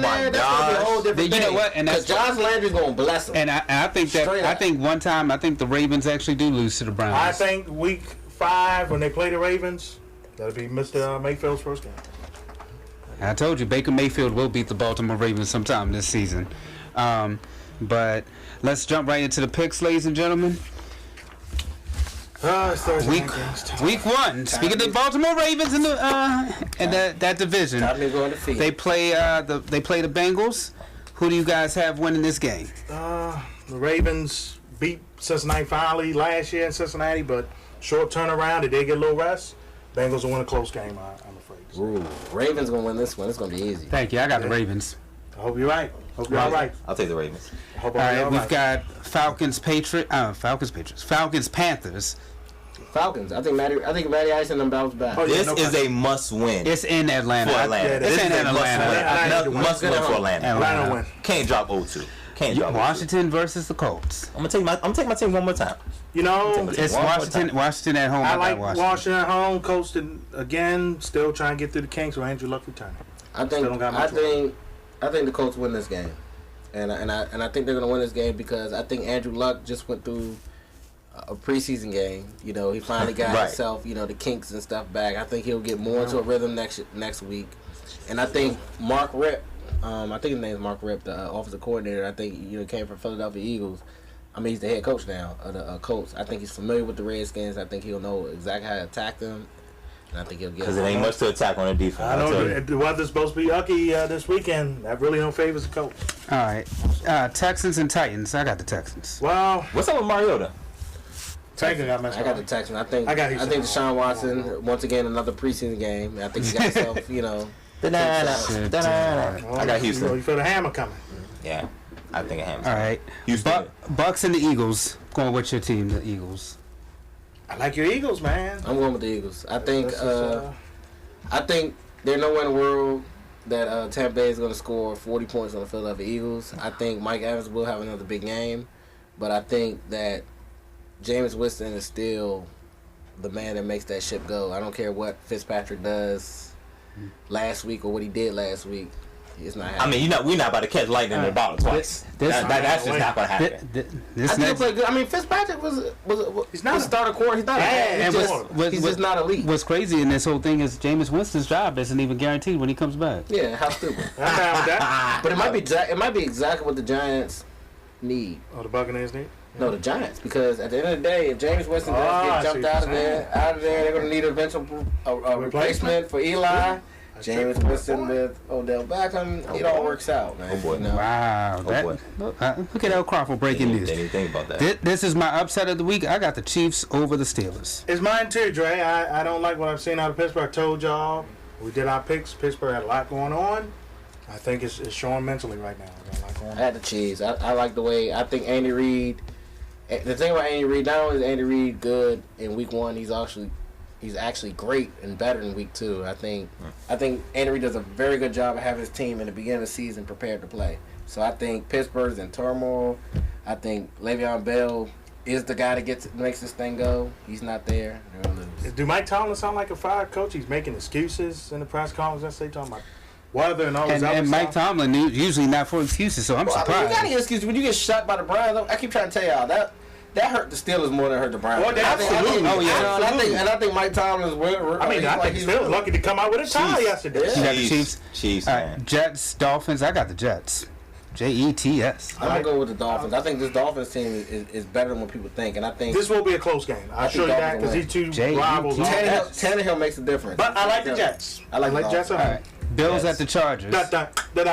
there, that's gonna be a whole different thing.
You know what? And that's
Josh Landry's gonna bless him.
And I think one time the Ravens actually do lose to the Browns.
I think week 5 when they play the Ravens, that'll be Mr. Mayfield's first game.
I told you Baker Mayfield will beat the Baltimore Ravens sometime this season. But let's jump right into the picks, ladies and gentlemen. Week 1. Speaking of the Baltimore Ravens in that division, they play the Bengals. Who do you guys have winning this game?
The Ravens beat Cincinnati finally last year in Cincinnati, but short turnaround. They did get a little rest. Bengals will win a close game, I'm afraid.
Ooh, Ravens gonna win this one. It's gonna be easy.
Thank you. I got the Ravens.
I hope you're right. Hope you're all right.
I'll take the Ravens.
All right, we've got Falcons Panthers.
Falcons. I think Matty Ice and them bounce back.
Oh, yeah,
This is a must-win
It's in Atlanta.
for Atlanta.
Yeah,
This
it's
is
in
a
Atlanta.
must-win for Atlanta.
Atlanta win.
Can't drop 0-2. Can't drop 0-2.
Washington versus the Colts.
I'm gonna take my team one more time.
You know,
It's
One more
Washington.
time.
Washington at home.
I
got
like
Washington.
Washington at home. Colts again, still trying to get through the kinks with Andrew Luck returning.
I
Still don't got much
think the Colts win this game, and I think they're gonna win this game because I think Andrew Luck just went through a preseason game. You know, he finally got
Right.
himself, you know, the kinks and stuff back. I think he'll get more into a rhythm next week, and I think Mark Ripp, I think his name is Mark Ripp, the offensive coordinator. I think came from Philadelphia Eagles. I mean, he's the head coach now of the Colts. I think he's familiar with the Redskins. I think he'll know exactly how to attack them, and I think he'll get.
Because it ain't much to attack on the defense.
I know the weather's supposed to be yucky this weekend. That really don't favor the Colts.
All right. Texans and Titans. I got the Texans.
Well,
What's up with Mariota?
Tanker got messed
I got
up.
the Texans. I think
I got Houston.
Deshaun Watson once again another preseason game. I think he got himself,
Shit.
I got Houston.
You feel the hammer coming.
Yeah, I think I am.
All right.
Houston.
Bucks and the Eagles. Going with your team, the Eagles.
I like your Eagles, man.
I'm going with the Eagles. I think
This is,
I think there's nowhere in the world that Tampa Bay is going to score 40 points on the Philadelphia Eagles. I think Mike Evans will have another big game, but I think that Jameis Winston is still the man that makes that ship go. I don't care what Fitzpatrick does last week or what he did last week. It's not happening.
I mean, we're not about to catch lightning in the bottle twice. That's just not going to happen.
This
I think he'll play good. I mean, Fitzpatrick was
He's not
a starter quarter. He's not.
Yeah,
He's just not elite.
What's crazy in this whole thing is Jameis Winston's job isn't even guaranteed when he comes back.
Yeah, how stupid.
I'm down with that.
But it might be exactly what the Giants need.
Oh, the Buccaneers need?
No, the Giants, because at the end of the day, if James Winston does
I
get
see
jumped
what
out of
you're
there, they're going to need a replacement for Eli. James Winston with Odell Beckham, it all works out, man.
Oh, boy.
You know?
Wow.
boy.
Look at El Crawford breaking news.
Didn't even think about that.
This is my upset of the week. I got the Chiefs over the Steelers.
It's mine too, Dre. I don't like what I've seen out of Pittsburgh. I told y'all we did our picks. Pittsburgh had a lot going on. I think it's showing mentally right now. Got a lot going
I
on.
had the Chiefs. I like the way, I think Andy Reid, the thing about Andy Reid, not only is Andy Reid good in week one, he's actually great and better in week two. I think Andy Reid does a very good job of having his team in the beginning of the season prepared to play. So I think Pittsburgh's in turmoil. I think Le'Veon Bell is the guy that makes this thing go. He's not there. They're gonna lose.
Do Mike Tomlin sound like a fired coach? He's making excuses in the press conference. Let's say talking about weather and all this other
And Mike
stuff.
Tomlin usually not for excuses, so I'm
Well, I mean,
surprised.
you got any excuse when you get shot by the Browns? I keep trying to tell y'all that hurt the Steelers more than it hurt the Browns.
Well, absolutely.
Oh, yeah.
And I think Mike Tomlin's.
I think he's still lucky to come out with a tie yesterday.
Yeah.
You got the Chiefs.
Chiefs,
All
man.
right, Jets, Dolphins. I got the Jets. Jets.
I'm gonna go with the Dolphins. I think this Dolphins team is better than what people think, and I think
This will be a close game. I'll show you that because these two rivals.
Tannehill makes a difference.
But I like the Jets.
I like the
Jets.
All right, Bills at the Chargers.
The
The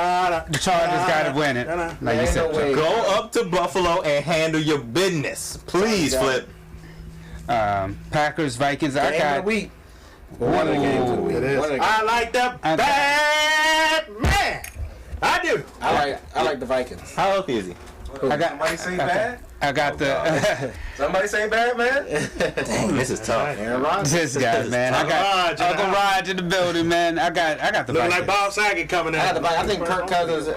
Chargers got to win it. Like you
Ain't
said.
no way.
Go up to Buffalo and handle your business. Please,
Yeah.
Flip.
Packers, Vikings. I
Game of the
got.
week. One of the games of the week.
It is.
One of the
I like the
I-
Batman. I do.
I like the Vikings.
How healthy is he?
I got.
Somebody say bad?
I got the.
Somebody say bad, man? Dang, this is tough.
Aaron Rodgers.
This guy, man. I got
Raj in the
Uncle
house.
Raj in the building, man. I got the
Looking
Vikings.
like Bob Saget coming in.
I think Kirk Cousins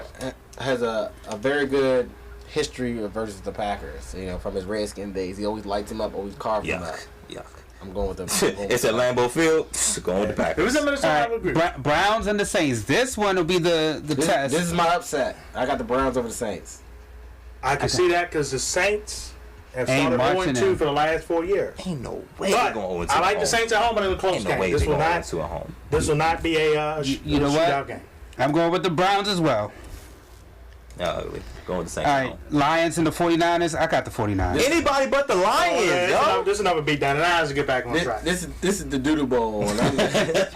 has a very good history versus the Packers. You know, from his Redskin days, he always lights him up, always carves him up.
Yuck.
I'm going with them.
It's at Lambeau Field. Going with the
It was
Packers.
in Minnesota. I would
All
agree.
right, Browns and the Saints. This one will be the test.
This is my upset. I got the Browns over the Saints.
I can see that because the Saints have
Ain't
started
marching
0-2
in.
for the last 4 years.
Ain't no way
But
they're going 0-2
I like
at
the Saints at home, but in a close
Ain't no
game.
way
This
they're
will
going
not.
0-2 at home.
This will not be a
You know
shootout
what?
game.
I'm going with the Browns as well.
Ugly. Going with the Saints
All
at
right,
home.
Lions and the 49ers. I got the 49ers.
Anybody but the Lions, yo.
This is another beatdown, and I have to get back on track.
This is the doodoo bowl.
It's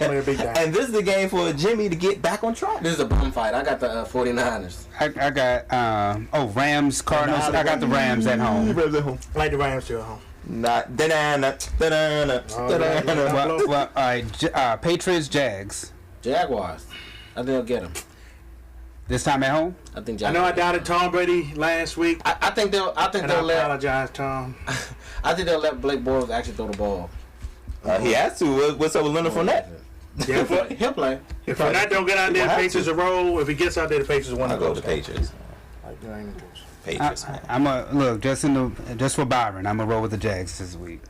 only a beatdown.
And this is the game for Jimmy to get back on track.
This is a bum fight. I got the 49ers.
I got Rams, Cardinals. I got the Rams at home.
I like the Rams too at home.
Not da-da-na, da-da-na, da-da-na.
Well, all right, Patriots, Jags.
Jaguars. I think they'll get them.
This time at home?
I think.
I know I doubted Tom Brady last week.
I think they'll. I think
and
they'll
I apologize, Tom.
I think they'll let Blake Bortles actually throw the ball.
He has to. What's up with Leonard Fournette?
Yeah,
He'll play.
if Fournette don't get out there, the
have
Patriots will roll. If he gets out there, the Patriots want to
I'll go with the Patriots. Patriots, man.
I'm a look just for Byron. I'm gonna roll with the Jags this week.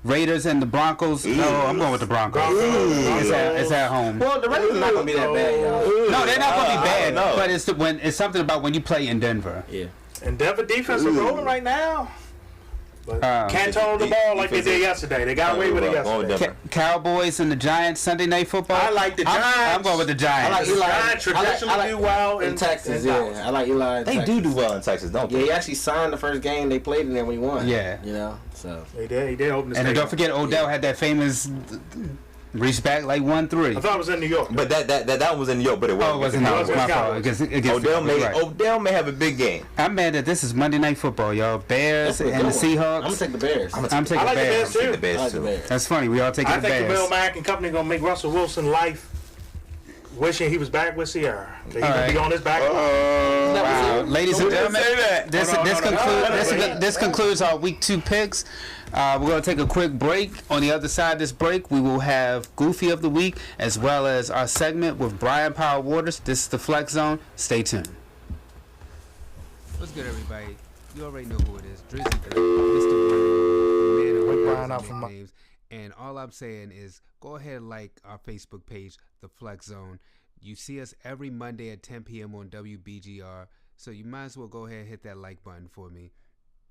Raiders and the Broncos. No, I'm going with the Broncos. It's at home.
Well, the Raiders are not gonna be that bad, y'all.
No, they're not gonna be bad.
know.
But it's something about when you play in Denver.
Yeah.
And Denver defense is rolling right now. But can't hold the ball like they did yesterday. They got away with it yesterday.
Cowboys and the Giants Sunday Night Football.
I like the Giants.
I'm going with the
I like
Giants.
Eli.
Giants traditionally do well
in Texas.
in
Yeah,
Dallas.
I like Eli.
They do well in Texas, don't
Yeah,
they?
he actually signed the first game they played in there when he won.
Yeah.
You know, so.
He did open the
And then
stadium.
don't forget Odell had that famous reach back like 1-3.
I thought it was in New York.
But that was in New York, but it wasn't.
Oh, it wasn't. No, it was my fault.
Odell may have a big game.
I'm mad that this is Monday Night Football, y'all. Bears
That's a
and
good
the
one.
Seahawks.
I'm gonna take the Bears.
I'm taking
I like
the
the
Bears.
Bears too.
The Bears
I like the
too.
Bears.
That's funny. We all taking
I
the
think the
Bears.
Bill Mack and company gonna make Russell Wilson life wishing he was back with Sierra. He's gonna
right.
be on his back.
Wow. Ladies and
Don't
gentlemen,
say that.
this concludes our Week 2 picks. We're going to take a quick break. On the other side of this break, we will have Goofy of the Week as well as our segment with Brian Power Waters. This is the Flex Zone. Stay tuned. What's good, everybody? You already know who it is. Drizzy, Mr. One, the man of
Brian
the
out from
names. And all I'm saying is go ahead and like our Facebook page, The Flex Zone. You see us every Monday at 10 p.m. on WBGR, so you might as well go ahead and hit that like button for me.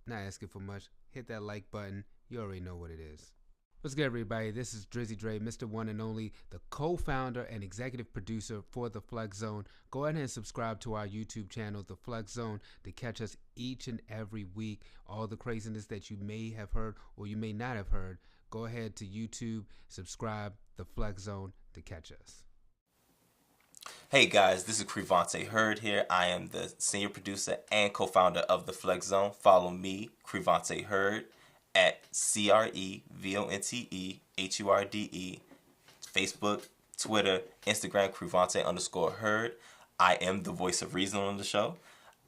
Not asking for much. Hit that like button. You already know what it is. What's good, everybody? This is Drizzy Dre, Mr. One and Only, the co-founder and executive producer for The Flex Zone. Go ahead and subscribe to our YouTube channel, The Flex Zone, to catch us each and every week. All the craziness that you may have heard or you may not have heard. Go ahead to YouTube, subscribe, The Flex Zone, to catch us.
Hey guys, this is Crevonte Hurd here. I am the senior producer and co-founder of The Flex Zone. Follow me, Crevonte Hurd, at CREVONTEHURDE, Facebook, Twitter, Instagram, Crevonte_Hurd. I am the voice of reason on the show.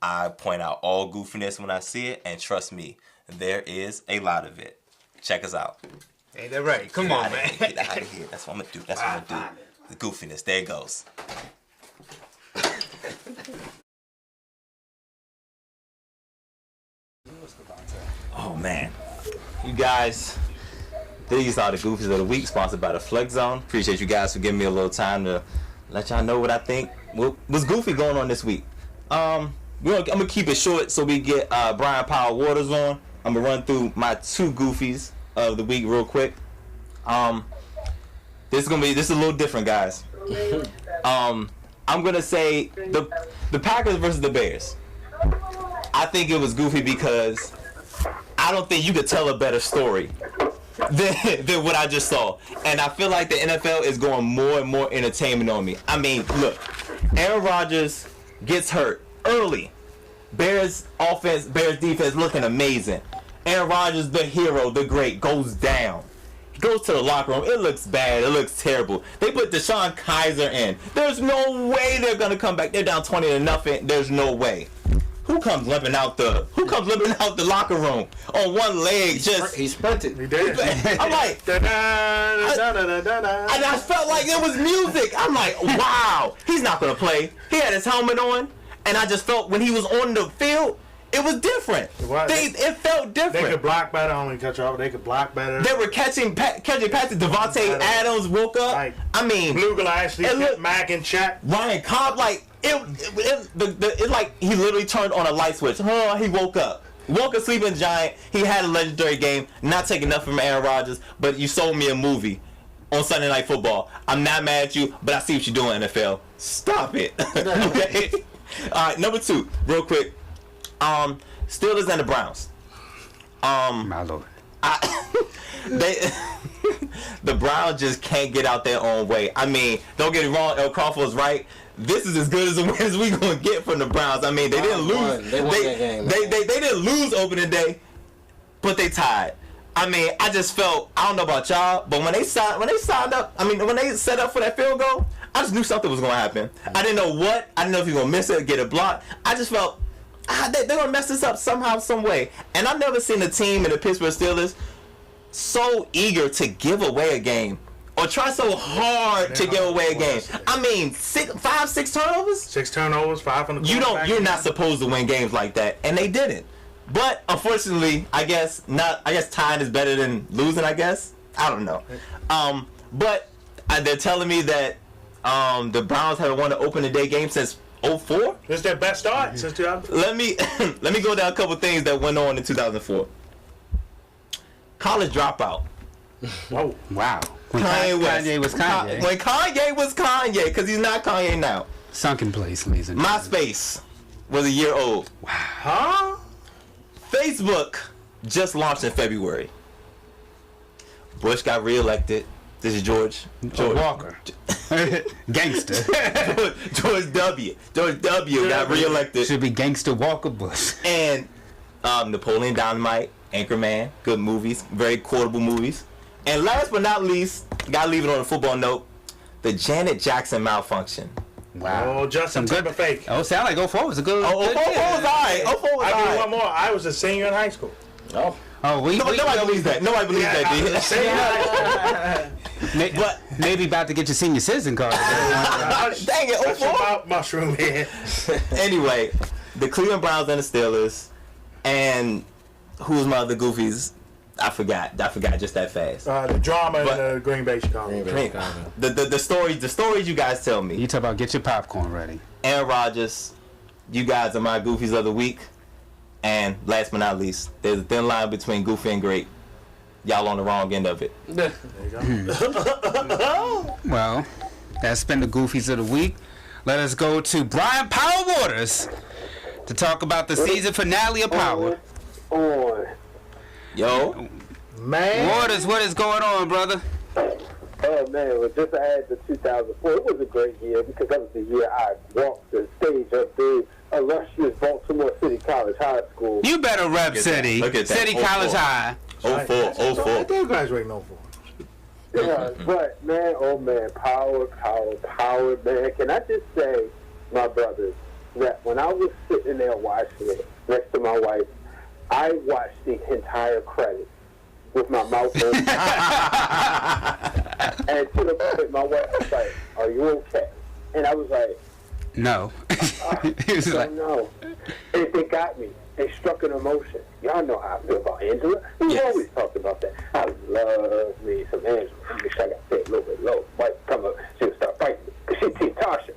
I point out all goofiness when I see it, and trust me, there is a lot of it. Check us out.
Ain't that right? Come on, man.
Get out of here. That's what I'm going to do. That's what I'm going to do. The goofiness. There it goes.
Oh man, you guys, these are the Goofies of the Week, sponsored by the Flex Zone. Appreciate you guys for giving me a little time to let y'all know what I think. What's goofy going on this week? I'm gonna keep it short so we get Brian Power Waters on. I'm gonna run through my 2 Goofies of the week real quick. This is a little different, guys. I'm gonna say the Packers versus the Bears. I think it was goofy because I don't think you could tell a better story than what I just saw. And I feel like the NFL is going more and more entertainment on me. I mean, look, Aaron Rodgers gets hurt early. Bears offense, Bears defense looking amazing. Aaron Rodgers, the hero, the great, goes down. He goes to the locker room. It looks bad. It looks terrible. They put Deshaun Kaiser in. There's no way they're gonna come back. They're down 20-0. There's no way. Who comes limping out the locker room on one leg?
He sprinted.
He did.
I'm like, and I felt like it was music. I'm like, wow, he's not gonna play. He had his helmet on, and I just felt when he was on the field, it was different. It felt different.
They could block better. Only catch off. They could block better.
They were catching passes. Devontae Adams woke up.
Like,
I mean,
Blugel actually hit Mac in check.
Ryan Cobb, like it like he literally turned on a light switch. Oh, he woke up. Woke a sleeping giant. He had a legendary game. Not taking enough from Aaron Rodgers, but you sold me a movie on Sunday Night Football. I'm not mad at you, but I see what you're doing, NFL. Stop it. Okay. All right, number 2, real quick. Steelers and the Browns.
My Lord.
The Browns just can't get out their own way. I mean, don't get it wrong. Crawford was right. This is as good as we gonna get from the Browns. I mean, they didn't lose.
They won that game.
They didn't lose opening day, but they tied. I mean, I just felt, I don't know about y'all, but when they signed up, I mean, when they set up for that field goal, I just knew something was gonna happen. I didn't know what. I didn't know if he was gonna miss it or get it blocked. I just felt they're gonna mess this up somehow, some way. And I've never seen a team in the Pittsburgh Steelers so eager to give away a game or try so hard to give away a game. I mean, 5, 6 turnovers.
6 turnovers, 5 on the.
You're not supposed to win games like that, and they didn't. But unfortunately, I guess tying is better than losing. I guess I don't know. But they're telling me that the Browns haven't won an opening day game since 2004.
This is their best start since 2000.
Let me go down a couple things that went on in 2004. College dropout.
Whoa.
Wow. When
Kanye
was Kanye.
When Kanye was Kanye, because he's not Kanye now.
Sunken place, ladies and gentlemen.
MySpace was a year old.
Huh?
Facebook just launched in February. Bush got reelected. This is George
Walker. Gangster.
George W. Got reelected.
Should be Gangster Walker Bush.
And Napoleon Dynamite, Anchorman, good movies, very quotable movies. And last but not least, gotta leave it on a football note, the Janet Jackson malfunction.
Wow.
Oh, Justin Timberlake.
Oh, sound like 04 was a good.
04 was alright. 04 was
I do
alright.
one more. I was a senior in high school.
Oh.
Nobody
believes that. Nobody believes that,
Senior in high school.
But maybe about to get your senior citizen card.
Dang it,
That's
04.
about mushroom here.
Anyway, the Cleveland Browns and the Steelers, and who's my other goofies? I forgot just that fast.
The drama in the Green Bay Chicago.
The stories you guys tell me.
You talk about get your popcorn ready.
Aaron Rodgers, you guys are my goofies of the week. And last but not least, there's a thin line between goofy and great. Y'all on the wrong end of it.
There you go.
Well, that's been the goofies of the week. Let us go to Brian Power Waters to talk about the season finale of Power.
Yo.
Man.
Waters, what is going on, brother?
Oh man, well, just to add to 2004, it was a great year because that was the year I walked the stage of the illustrious Baltimore City College High School.
You better rep
Look at
City.
that. Look at that.
City
04.
College High.
04.
They graduating 04.
Yeah, but man, oh man, power, man. Can I just say, my brothers, that when I was sitting there watching it next to my wife, I watched the entire credits with my mouth open. And to the point, my wife was like, "Are you okay?" And I was like,
No. He was like,
no. And they got me. They struck an emotion. Y'all know how I feel about Angela. We always talked about that. I love me some Angela. I wish I got stay a little bit low. Wife come up, she would start fighting me. Because she Team Tasha.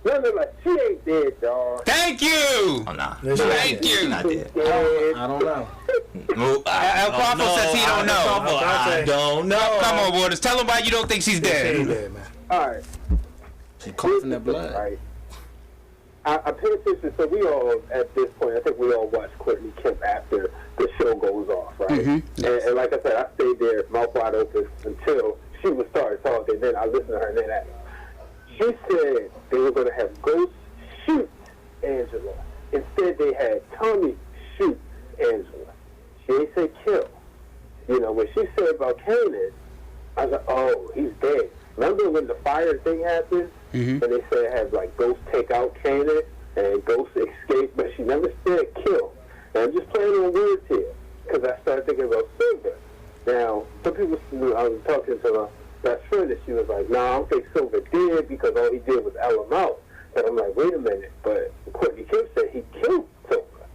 No, like, she ain't dead, dog.
thank you.
Oh, nah.
Thank you.
Not dead.
I don't know.
Crawfo says he don't know.
I don't know.
Come on, Waters. Tell him why you don't think she's
She ain't
dead.
dead, man.
All right.
She coughing that blood.
Right. I pay attention, so we all, at this point, I think we all watch Courtney Kemp after the show goes off, right?
Mm-hmm.
And like I said, I stayed there, mouth wide open, until she would start talking. Then I listened to her, and then she said they were going to have Ghost shoot Angela. Instead, they had Tommy shoot Angela. She ain't say kill. You know, when she said about Kanan, I was like, oh, he's dead. Remember when the fire thing happened?
Mm-hmm.
And they said have like Ghost take out Kanan and Ghost escape, but she never said kill. And I'm just playing on words here because I started thinking about Silver. Now, some people, I was talking to my best friend and she was like, no, I don't think Silver did because all he did was L him out. And I'm like, wait a minute, but Courtney Kemp said he killed Silver.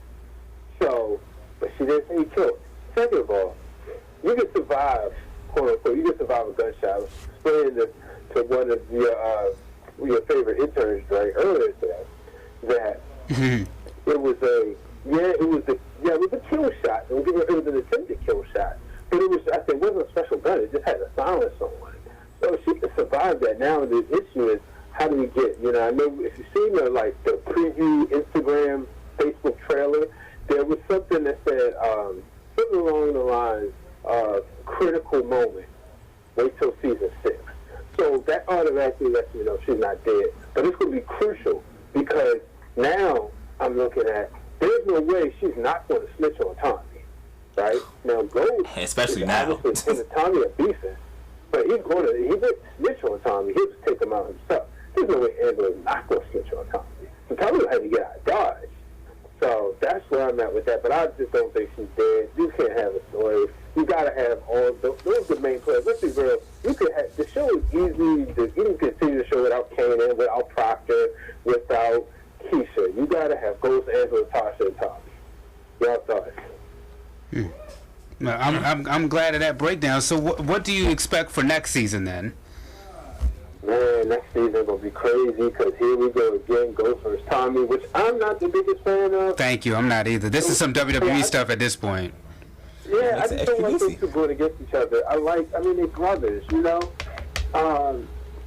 So, but she didn't say he killed. Second of all, you can survive, quote unquote, you can survive a gunshot. I was explaining this to one of your favorite interns right earlier today, that it was a kill shot. It was an attempted kill shot. But it wasn't a special gun. It just had a silence on it. So she could survive that. Now the issue is, how do we get, I know if you've seen the preview Instagram, Facebook trailer, there was something that said, something along the lines of critical moment, wait till season 6. So that automatically lets you know she's not dead. But it's going to be crucial because now I'm looking at, there's no way she's not going to snitch on Tommy, right? Now, Gold,
especially now,
obviously, him and Tommy are beefing, but he didn't snitch on Tommy. He'll just take him out himself. there's no way Angela's not going to switch on Tommy. So Tommy had to get out of Dodge. So that's where I'm at with that. But I just don't think she's dead. You can't have a story. You got to have all those are the main players. Let's be real. You could have, the show is easy. You can continue the show without Kanan, without Proctor, without Keisha. You got to have Ghost, Angela, Tasha, and Tommy. Y'all thoughts?
I'm glad of that breakdown. So what do you expect for next season then?
Man, next season gonna be crazy because here we go again, Ghost versus Tommy, which I'm not the biggest fan of.
Thank you. I'm not either. This is some WWE stuff at this point.
Yeah, I just don't like those two going against each other. I mean, they're brothers, you know.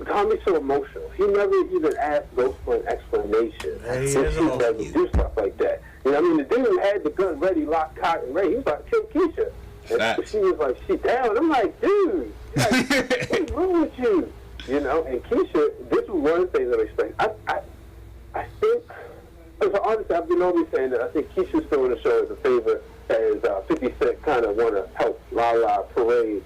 Tommy's so emotional. He never even asked Ghost for an explanation.
He
she doesn't do stuff like that. You know, I mean, the dude had the gun ready, locked, cocked, and ready. He was about to kill Keisha. And she was like, she down. I'm like, dude, like, what's wrong with you? You know, and Keisha, this was one of the things that I expect. I think, honestly, I've been always saying that I think Keisha's throwing the show as a favor as 50 Cent kind of want to help Lala parade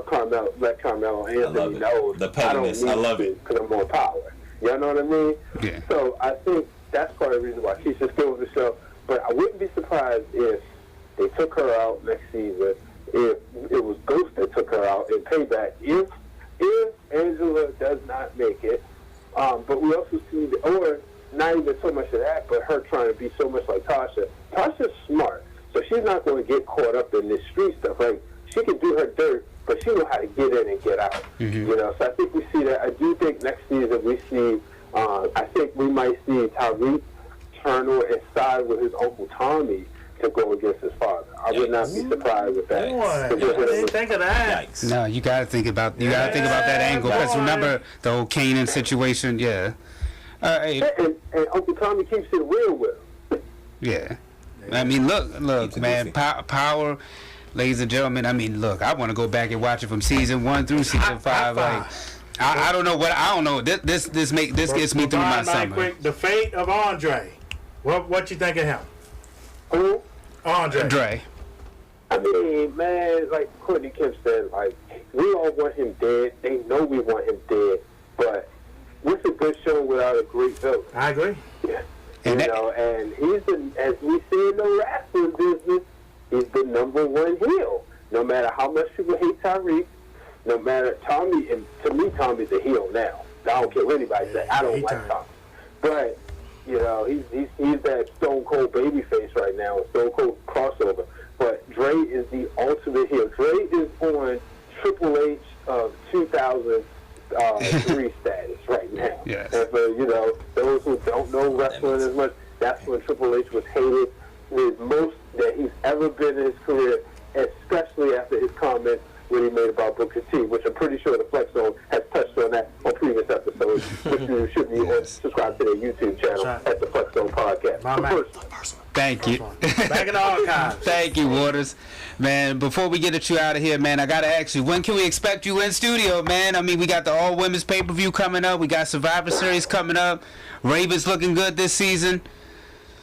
Carmelo, let Carmelo Anthony know
the pettiness. I love it
because I'm more power. You know what I mean?
Yeah.
So I think that's part of the reason why Keisha's still with the show. But I wouldn't be surprised if they took her out next season. If it was Ghost that took her out in Payback. If Angela does not make it, but we also see, or not even so much of that, but her trying to be so much like Tasha. Tasha's smart, so she's not going to get caught up in this street stuff. Like, she can do her dirt, but she knows how to get in and get out.
Mm-hmm.
You know, so I think we see that. I do think next season we see, I think we might see Tariq turn on and side with his Uncle Tommy to go against his father. I would not be surprised with that.
Boy, I didn't think of that.
Yikes.
No, you gotta think about that angle. Because remember the whole Kanan situation. Yeah. All right.
And Uncle Tommy keeps it real with him.
Yeah. I mean, look, man. Power, ladies and gentlemen. I mean, look. I want to go back and watch it from season 1 through season 5. Like, I don't know what I don't know. This gets me through my summer.
Quick, the fate of Andre. What you think of him?
Who?
Andre.
I mean, man, like Courtney Kemp said, like, we all want him dead. They know we want him dead. But what's a good show without a great villain?
I agree.
Yeah. And he's been, as we see in the wrestling business, he's the #1 heel. No matter how much people hate Tariq, no matter Tommy, and to me, Tommy's a heel now. I don't care what anybody says. I don't like Tommy. But, you know, he's that Stone Cold babyface right now, Stone Cold crossover. But Dre is the ultimate heel. Dre is on Triple H of 2003 status right now.
Yes.
And for, you know, those who don't know wrestling as much, that's when Triple H was hated the most that he's ever been in his career, especially after his comments when he made about Booker T, which I'm pretty sure the Flex Zone has touched on that on previous episodes, which you should be subscribed to their YouTube channel at the Flex Zone Podcast.
Thank you.
Back in the archives.
Thank you, Waters. Man, before we get you out of here, man, I got to ask you, when can we expect you in studio, man? I mean, we got the all-women's pay-per-view coming up. We got Survivor Series coming up. Ravens looking good this season.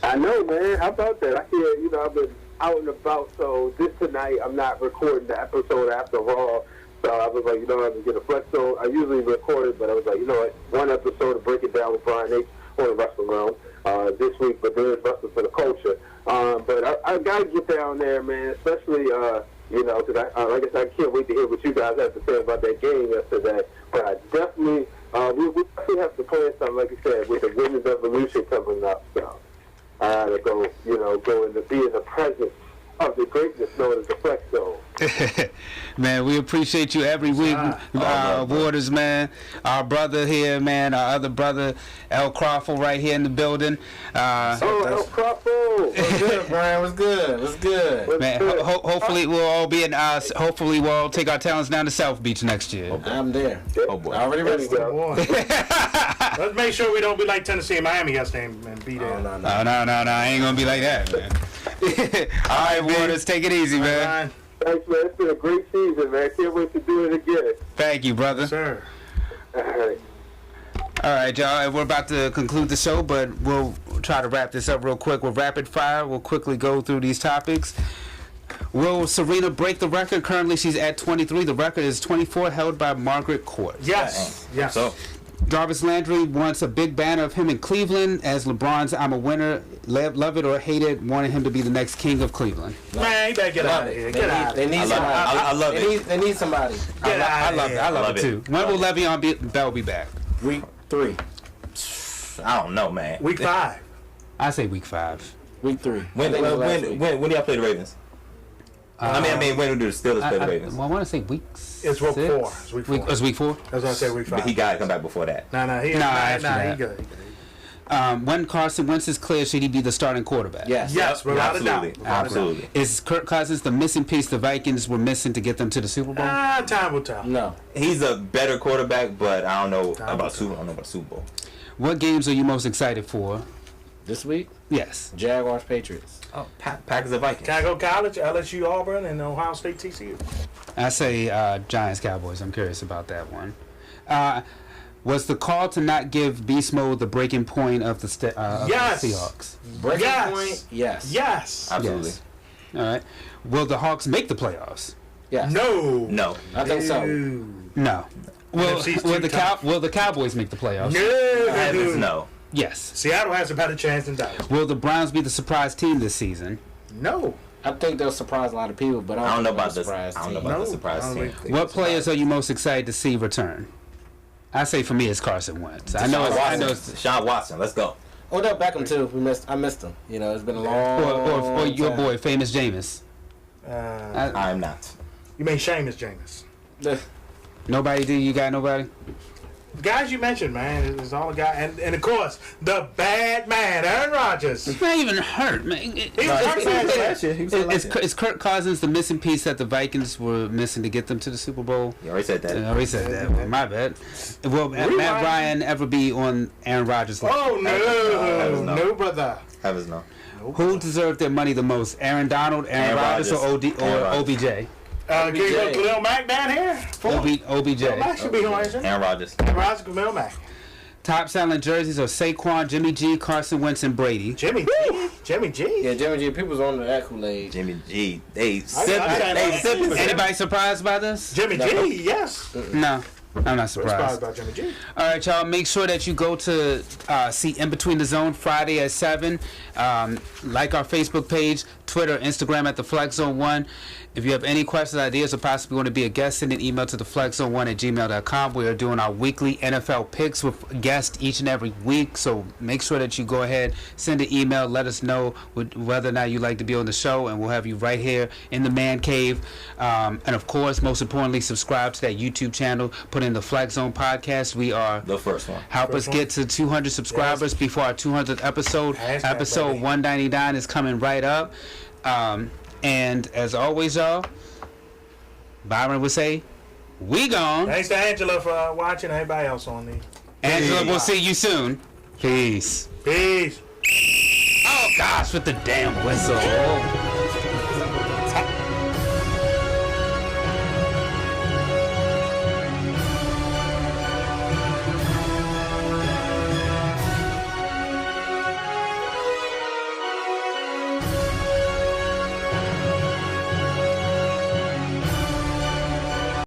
I know, man. How about that? I hear, you know, I've been out and about, so this tonight I'm not recording the episode after Raw. So I was like, you know, I'm going to get a Flex Zone. I usually record it, but I was like, you know what, one episode to break it down with Brian H. on the Wrestling Realm this week, but there is Wrestling for the Culture. But I got to get down there, man, especially, you know, because like I said, I can't wait to hear what you guys have to say about that game yesterday. But I definitely, we definitely have to plan something, like you said, with the Women's Evolution coming up. So to go, you know, be in the presence of the greatness known as the Flex Zone.
Man, we appreciate you every week, Waters, man. Our brother here, man, our other brother, El Crawfo, right here in the building.
El Crawford!
What's good, Brian? What's good? What's good?
Man, hopefully we'll all be in. Hopefully we'll all take our talents down to South Beach next year.
I'm there.
Oh boy.
Already ready.
Let's make sure we don't be like Tennessee and Miami yesterday and be there.
No.
No, I ain't gonna be like that, man. All right, Waters, take it easy, man.
Thanks, man. It's been a great season, man. Can't wait to do it again.
Thank you, brother.
Yes, sir.
All right, y'all. We're about to conclude the show, but we'll try to wrap this up real quick with rapid fire. We'll quickly go through these topics. Will Serena break the record? Currently, she's at 23. The record is 24, held by Margaret Court.
Yes.
So
Jarvis Landry wants a big banner of him in Cleveland as LeBron's "I'm a winner, love it or hate it," wanted him to be the next king of Cleveland.
Man, you better get out of here. Get out of here.
They need somebody.
I love it.
They need somebody.
I love it too. When will Le'Veon Bell be back?
Week 3.
I don't know, man.
Week 5.
I say week 5.
Week 3.
When do y'all play the Ravens? I mean, when do the Steelers play the Ravens?
I want to say week.
It's week 4. It's week 4.
It's week 4.
That's what I say. Week 5.
But he got to come back before that.
He good.
When Carson Wentz is clear, should he be the starting quarterback?
Yes, without a doubt.
Absolutely.
Is Kirk Cousins the missing piece the Vikings were missing to get them to the Super Bowl?
Time will tell.
No.
He's a better quarterback, but I don't know about Super Bowl.
What games are you most excited for?
This week?
Yes.
Jaguars, Patriots.
Oh, Packers and Vikings.
Can I go college? LSU, Auburn, and Ohio State, TCU.
I say Giants, Cowboys. I'm curious about that one. Was the call to not give Beast Mode the breaking point of the Seahawks?
Breaking point? Yes.
Yes.
Absolutely.
Yes. All right. Will the Hawks make the playoffs?
Yes.
No.
I think so.
No. Will the Cowboys make the playoffs?
No.
Yes.
Seattle has a better chance than Dallas.
Will the Browns be the surprise team this season?
No.
I think they'll surprise a lot of people, but I don't know about the surprise team.
I don't know about the surprise team.
What players are you most excited to see return? I say for me it's Carson Wentz. I know it's
Sean Watson. Let's go.
Odell Beckham too. I missed him. You know, it's been a long.
Or your boy, famous Jameis.
I am not.
You mean Seamus Jameis?
Nobody? Do you got nobody?
The guys you mentioned, man, is all the guy, and of course the bad man, Aaron Rodgers.
He's not even hurt, man. Is Kirk Cousins the missing piece that the Vikings were missing to get them to the Super Bowl?
You already said that.
I already said that. Well, my bad. Will Matt Ryan ever be on Aaron Rodgers' list?
Oh no, brother.
Heavens no.
Who deserved their money the most? Aaron Donald, Aaron Rodgers, or OBJ?
Can you go Khalil Mack down here?
OBJ.
Khalil Mack should be on here.
Aaron Rodgers.
Aaron Rodgers, Khalil Mack.
Top selling jerseys are Saquon, Jimmy G, Carson Wentz, and Brady.
Jimmy G.
Yeah, Jimmy G. People's on the Kool-Aid.
Jimmy G. They
I
sipping.
Anybody surprised by this?
Jimmy G. Yes.
No. I'm not surprised.
About Jimmy G.
All right, y'all. Make sure that you go to see In Between the Zone Friday at 7. Like our Facebook page, Twitter, Instagram at the Flex Zone 1. If you have any questions, ideas, or possibly want to be a guest, send an email to theflexzone1@gmail.com. We are doing our weekly NFL picks with guests each and every week. So make sure that you go ahead, send an email, let us know whether or not you'd like to be on the show, and we'll have you right here in the man cave. And of course, most importantly, subscribe to that YouTube channel. Put in the Flex Zone podcast. We are
the first one.
Help us get to 200 subscribers before our 200th episode. Episode 199 is coming right up. And as always, y'all, Byron would say, we gone.
Thanks to Angela for watching. Everybody else on the.
Angela, we'll see you soon. Peace.
Peace.
Oh gosh, with the damn whistle.